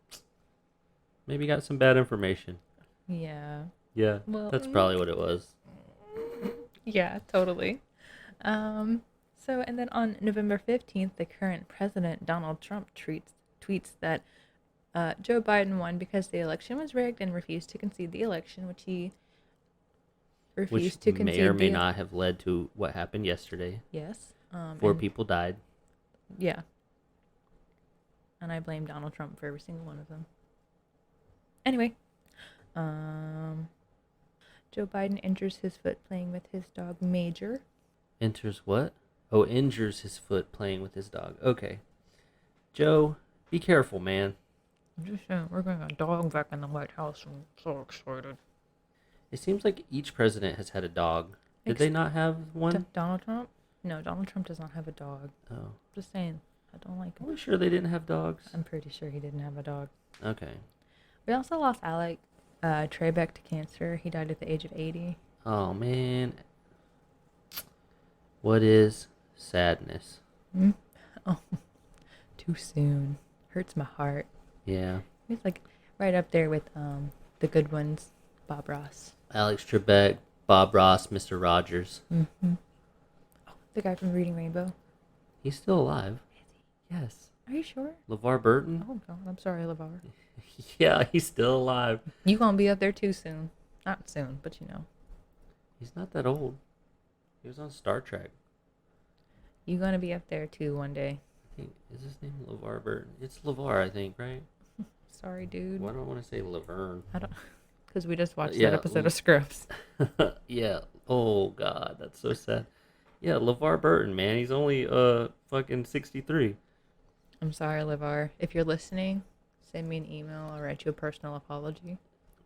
Maybe got some bad information. Yeah. Yeah, Well, that's probably what it was. Yeah, totally. And then on November 15th, the current president, Donald Trump, tweets that Joe Biden won because the election was rigged and refused to concede the election, which he refused to concede. Which may or may not have led to what happened yesterday. Yes. 4 people died. Yeah. And I blame Donald Trump for every single one of them. Anyway. Joe Biden injures his foot playing with his dog Major. Enters what? Oh, injures his foot playing with his dog. Okay. Joe, be careful, man. I'm just saying, we're getting a dog back in the White House. I'm so excited. It seems like each president has had a dog. Did they not have one? Donald Trump? No, Donald Trump does not have a dog. Oh. Just saying, I don't like him. Are we sure they didn't have dogs? I'm pretty sure he didn't have a dog. Okay. We also lost Alec Trebek to cancer. He died at the age of 80. Oh, man. What is sadness? Oh, too soon. Hurts my heart. Yeah. He's like right up there with the good ones. Bob Ross. Alex Trebek, Bob Ross, Mr. Rogers. Mm-hmm. Oh, the guy from Reading Rainbow. He's still alive. Yes. Are you sure? LeVar Burton? Oh, God. I'm sorry, LeVar. Yeah, he's still alive. You gonna be up there too soon. Not soon, but you know. He's not that old. He was on Star Trek. You gonna be up there too one day. I think, is his name LeVar Burton? It's LeVar, I think, right? Sorry, dude. Why do I want to say Laverne? I don't... Because we just watched Yeah, that episode of Scrubs. Yeah. Oh, God, that's so sad. Yeah, LeVar Burton, man. He's only fucking 63. I'm sorry, LeVar. If you're listening, send me an email. I'll write you a personal apology.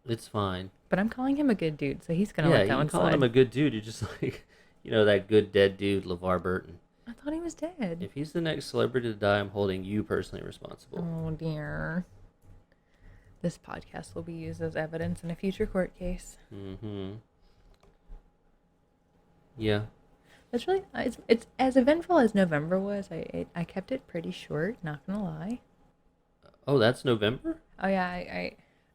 It's fine. But I'm calling him a good dude, so he's gonna let that one slide. Yeah, you calling him a good dude. You're just like, that good dead dude, LeVar Burton. I thought he was dead. If he's the next celebrity to die, I'm holding you personally responsible. Oh, dear. This podcast will be used as evidence in a future court case. Mm-hmm. Yeah. That's really it's as eventful as November was. I kept it pretty short. Not gonna lie. Oh, that's November? Oh yeah,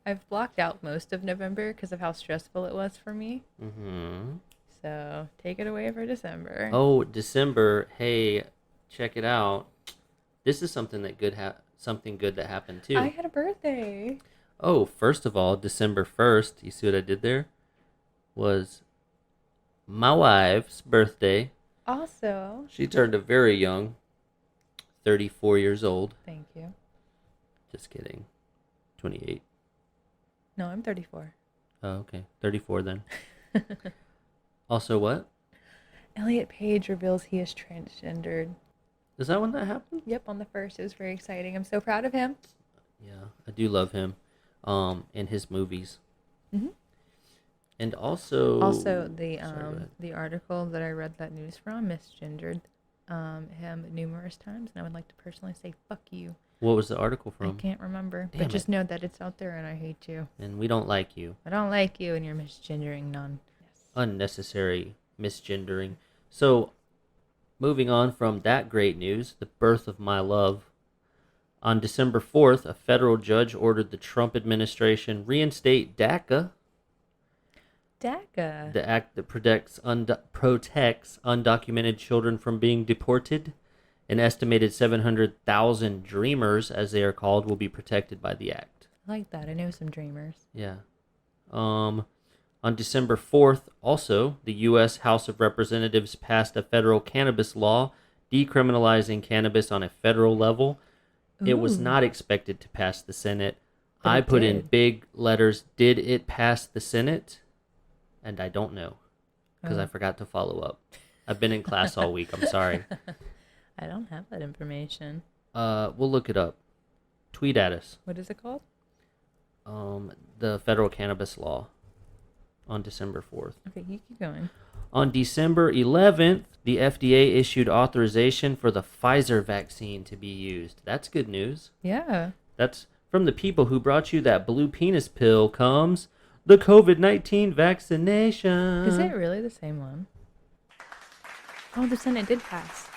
I've blocked out most of November because of how stressful it was for me. Mm-hmm. So take it away for December. Oh, December. Hey, check it out. This is something good that happened I too. had a birthday. Oh, first of all, December 1st, you see what I did there? Was my wife's birthday. Also, She turned a very young, 34 years old. thank you. Just kidding. 28. No, I'm 34. Oh, okay. 34 then. Also, what? Elliot Page reveals he is transgendered. Is that when that happened? Yep, on the first. It was very exciting. I'm so proud of him. Yeah, I do love him. In his movies. Hmm. And also. Also, Sorry, go ahead. the article that I read that news from misgendered him numerous times, and I would like to personally say fuck you. What was the article I from? can't remember, Damn but just it. know that it's out there, and I hate you. And we don't like you. I don't like you, and you're misgendering none. Yes. Unnecessary misgendering. So, moving on from that great news, the birth of my love. On December 4th, a federal judge ordered the Trump administration reinstate DACA, DACA. the act that protects undocumented children from being deported. An estimated 700,000 dreamers, as they are called, will be protected by the act. I like that. I know some dreamers. Yeah. On December 4th, also, the U.S. House of Representatives passed a federal cannabis law decriminalizing cannabis on a federal level. It was Ooh, not expected to pass the Senate. but I it put in did. big letters, did it pass the Senate? And I don't know because I Oh. forgot to follow up. I've been in class all week. I'm sorry. I don't have that information. We'll look it up. Tweet at us. What is it called? The federal cannabis law on December 4th. Okay, you keep going. On December 11th, the FDA issued authorization for the Pfizer vaccine to be used. That's good news. Yeah. That's from the people who brought you that blue penis pill comes the COVID-19 vaccination. Is it really the same one? Oh, the Senate did pass.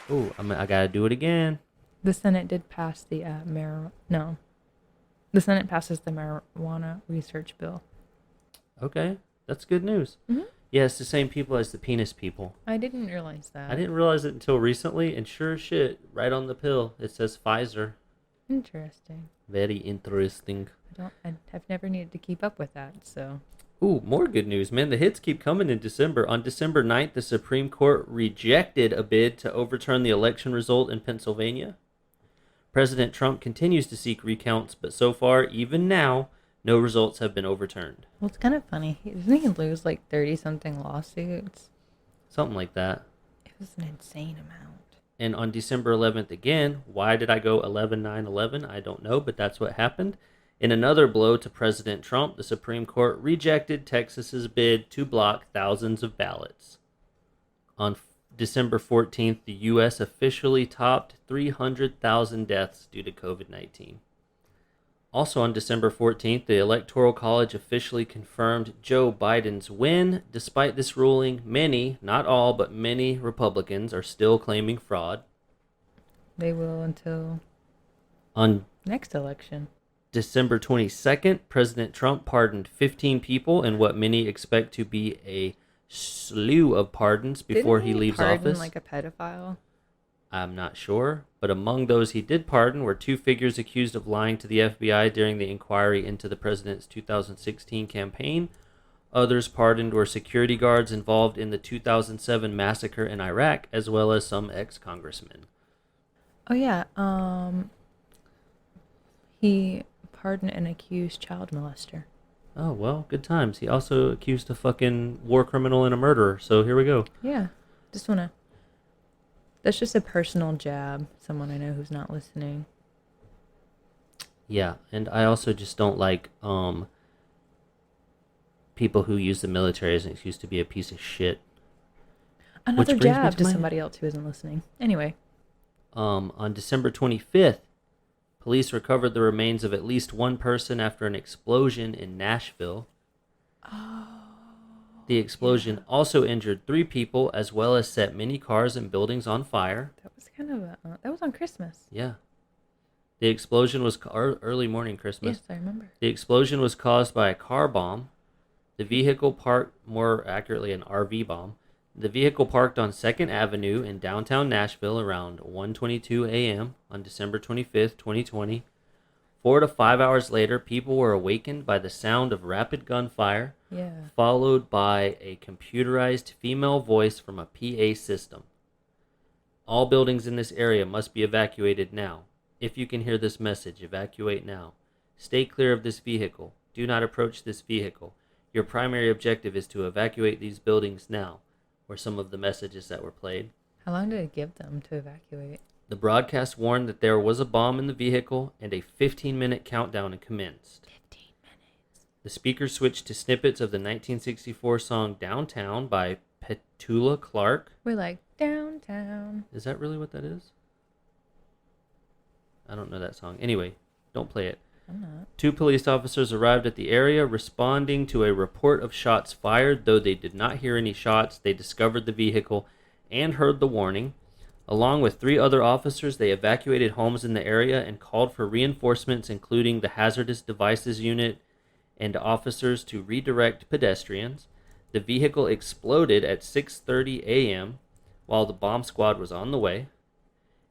Oh, I gotta do it again. The Senate did pass the No, the Senate passes the marijuana research bill. Okay, that's good news. Hmm. Yeah, it's the same people as the penis people. I didn't realize that. I didn't realize it until recently, and sure as shit, right on the pill, it says Pfizer. Interesting. Very interesting. I've never needed to keep up with that. So. Ooh, more good news, man. The hits keep coming in December. On December 9th, the Supreme Court rejected a bid to overturn the election result in Pennsylvania. President Trump continues to seek recounts, but so far, even now, no results have been overturned. Well, it's kind of funny. Didn't he lose like 30-something lawsuits? Something like that. It was an insane amount. And on December 11th again, why did I go 11-9-11? I don't know, but that's what happened. In another blow to President Trump, the Supreme Court rejected Texas's bid to block thousands of ballots. On December 14th, the U.S. officially topped 300,000 deaths due to COVID-19. Also on December 14th, the Electoral College officially confirmed Joe Biden's win. Despite this ruling, many, not all, but many Republicans are still claiming fraud. They will until On next election. December 22nd, President Trump pardoned 15 people in what many expect to be a slew of pardons before Didn't he leaves pardon, office. like a pedophile? I'm not sure, but among those he did pardon were two figures accused of lying to the FBI during the inquiry into the president's 2016 campaign. Others pardoned were security guards involved in the 2007 massacre in Iraq, as well as some ex-congressmen. Oh yeah. He pardoned an accused child molester. Oh, well, good times. He also accused a fucking war criminal and a murderer, so here we go. Yeah. Just wanna. That's just a personal jab. Someone I know who's not listening. Yeah, and I also just don't like people who use the military as an excuse to be a piece of shit. Another brings me jab to to my- somebody else who isn't listening. Anyway. On December 25th, police recovered the remains of at least one person after an explosion in Nashville. Oh. The explosion also injured 3 people as well as set many cars and buildings on fire. That was kind of that was on Christmas. Yeah. The explosion was early morning Christmas. Yes, I remember. The explosion was caused by a car bomb. The vehicle parked, more accurately, an RV bomb. The vehicle parked on 2nd Avenue in downtown Nashville around 1:22 a.m. on December 25th, 2020. 4 to 5 hours later, people were awakened by the sound of rapid gunfire, followed by a computerized female voice from a PA system. All buildings in this area must be evacuated now. If you can hear this message, evacuate now. Stay clear of this vehicle. Do not approach this vehicle. Your primary objective is to evacuate these buildings now, were some of the messages that were played. How long did it give them to evacuate? The broadcast warned that there was a bomb in the vehicle, and a 15-minute countdown commenced. 15 minutes. The speaker switched to snippets of the 1964 song Downtown by Petula Clark. We're like, downtown. Is that really what that is? I don't know that song. Anyway, don't play it. I'm not. 2 police officers arrived at the area responding to a report of shots fired. Though they did not hear any shots, they discovered the vehicle and heard the warning. Along with 3 other officers, they evacuated homes in the area and called for reinforcements, including the Hazardous Devices Unit and officers to redirect pedestrians. The vehicle exploded at 6:30 a.m. while the bomb squad was on the way.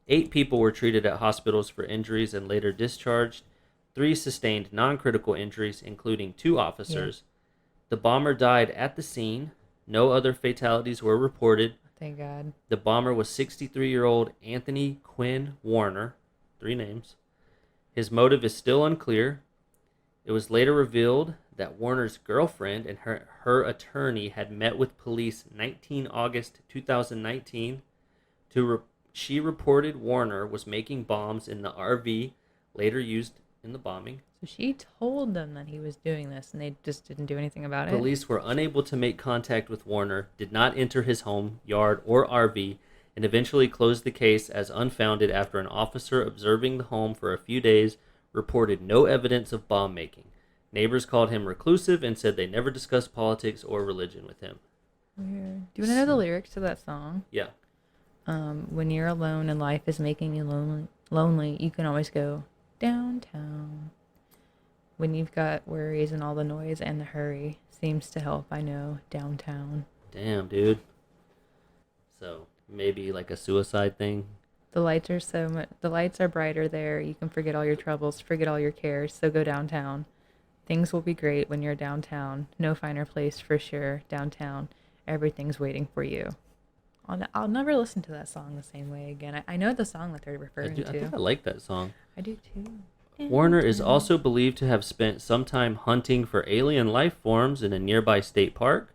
8 people were treated at hospitals for injuries and later discharged. 3 sustained non-critical injuries, including 2 officers. The bomber died at the scene. No other fatalities were reported. Thank God. The bomber was 63-year-old Anthony Quinn Warner, 3 names. His motive is still unclear. It was later revealed that Warner's girlfriend and her attorney had met with police 19 August 2019. She reported Warner was making bombs in the RV later used in the bombing. So she told them that he was doing this, and they just didn't do anything about it? Police were unable to make contact with Warner, did not enter his home, yard, or RV, and eventually closed the case as unfounded after an officer observing the home for a few days reported no evidence of bomb making. Neighbors called him reclusive and said they never discussed politics or religion with him. Weird. Do you want to know the lyrics to that song? Yeah. When you're alone and life is making you lonely, you can always go downtown. When you've got worries and all the noise and the hurry seems to help, I know, downtown. Damn, dude. So maybe like a suicide thing. The lights are brighter there. You can forget all your troubles, forget all your cares. So go downtown. Things will be great when you're downtown. No finer place for sure. Downtown. Everything's waiting for you. I'll never listen to that song the same way again. I know the song that they're referring to. I think I like that song. I do too. Warner is also believed to have spent some time hunting for alien life forms in a nearby state park.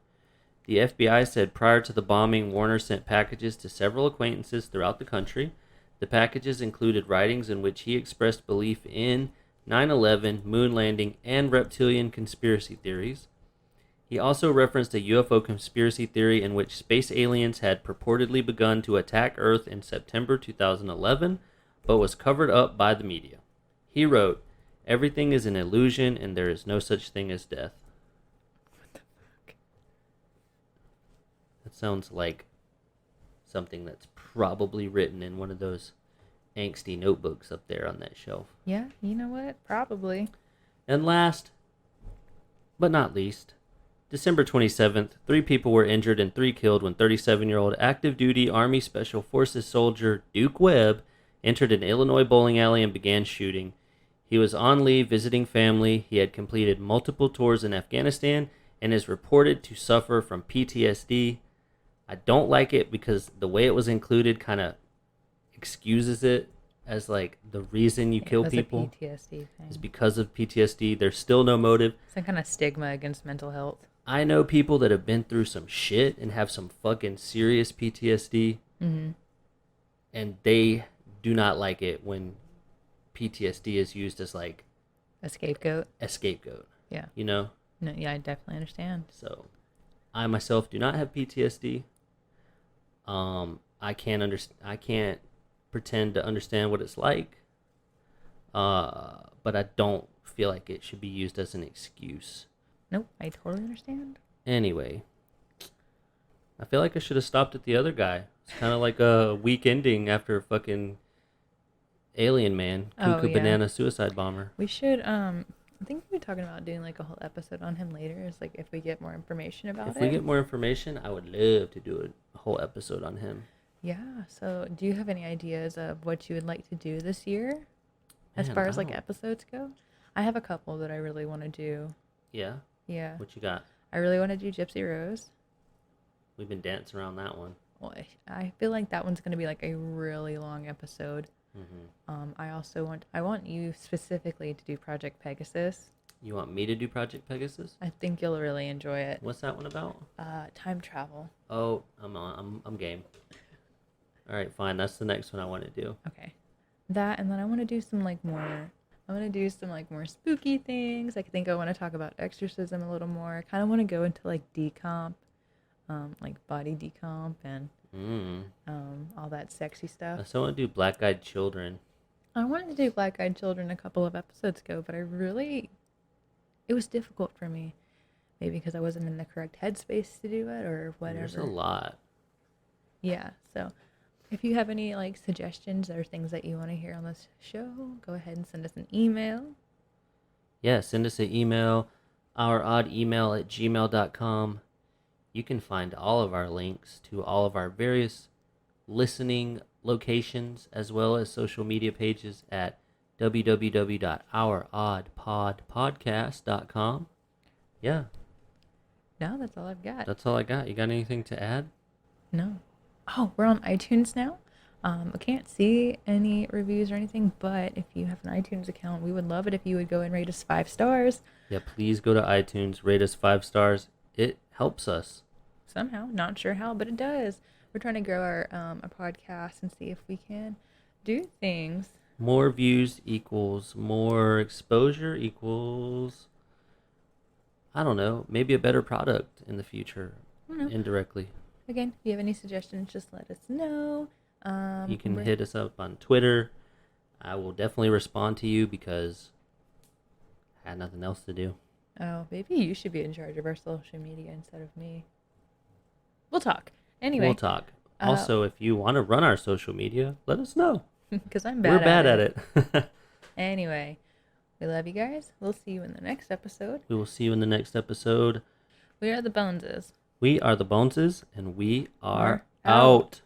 The FBI said prior to the bombing, Warner sent packages to several acquaintances throughout the country. The packages included writings in which he expressed belief in 9/11, moon landing, and reptilian conspiracy theories. He also referenced a UFO conspiracy theory in which space aliens had purportedly begun to attack Earth in September 2011, but was covered up by the media. He wrote, "Everything is an illusion and there is no such thing as death." What the fuck? That sounds like something that's probably written in one of those angsty notebooks up there on that shelf. Yeah, you know what? Probably. And last, but not least, December 27th, 3 people were injured and 3 killed when 37-year-old active-duty Army Special Forces soldier Duke Webb entered an Illinois bowling alley and began shooting. He was on leave visiting family. He had completed multiple tours in Afghanistan and is reported to suffer from PTSD. I don't like it because the way it was included kind of excuses it as like the reason you kill people PTSD thing. is because of PTSD. There's still no motive. Some kind of stigma against mental health. I know people that have been through some shit and have some fucking serious PTSD, and they do not like it when PTSD is used as like a scapegoat. Yeah. You know? No, yeah, I definitely understand. So, I myself do not have PTSD. I can't pretend to understand what it's like. But I don't feel like it should be used as an excuse. Nope, I totally understand. Anyway, I feel like I should have stopped at the other guy. It's kind of like a weak ending after fucking Alien Man, Oh Cuckoo yeah. Banana Suicide Bomber. We should I think we were talking about doing like a whole episode on him later. Is like if we get more information about If we it. get more information, I would love to do a whole episode on him. Yeah. So, do you have any ideas of what you would like to do this year, as Man, far I as like don't. episodes go? I have a couple that I really want to do. Yeah? Yeah. What you got? I really want to do Gypsy Rose. We've been dancing around that one. Well, I feel like that one's gonna be like a really long episode. Hmm. I want you specifically to do Project Pegasus. You want me to do Project Pegasus? I think you'll really enjoy it. What's that one about? Time travel. Oh, I'm game. All right, fine. That's the next one I want to do. Okay. That, and then I want to do some like more. I want to do some like more spooky things. I think I want to talk about exorcism a little more. I kind of want to go into like decomp, like body decomp and all that sexy I stuff. still want to do Black Eyed Children. I wanted to do Black Eyed Children a couple of episodes ago, but it was difficult for me. Maybe because I wasn't in the correct headspace to do it or whatever. There's a lot. Yeah, so if you have any like suggestions or things that you want to hear on this show, go ahead and send us an email. Yeah, send us an email, ouroddemail@gmail.com. You can find all of our links to all of our various listening locations as well as social media pages at www.ouroddpodpodcast.com. Yeah, No, that's all I've got. that's all I got. You got anything to add? No. Oh, we're on iTunes now. I can't see any reviews or anything, but if you have an iTunes account, we would love it if you would go and rate us 5 stars. Yeah, please go to iTunes, rate us 5 stars. It helps us. Somehow, not sure how, but it does. We're trying to grow our podcast and see if we can do things. More views equals more exposure equals, I don't know, maybe a better product in the future, I don't know. indirectly. Again, if you have any suggestions, just let us know. You can hit us up on Twitter. I will definitely respond to you because I had nothing else to do. Oh, maybe you should be in charge of our social media instead of me. We'll talk. Anyway. We'll talk. Also, if you want to run our social media, let us know. Because I'm bad We're bad at it. Anyway, we love you guys. We'll see you in the next episode. We will see you in the next episode. We are the Boneses. We are the Boneses, and we are We're out. out.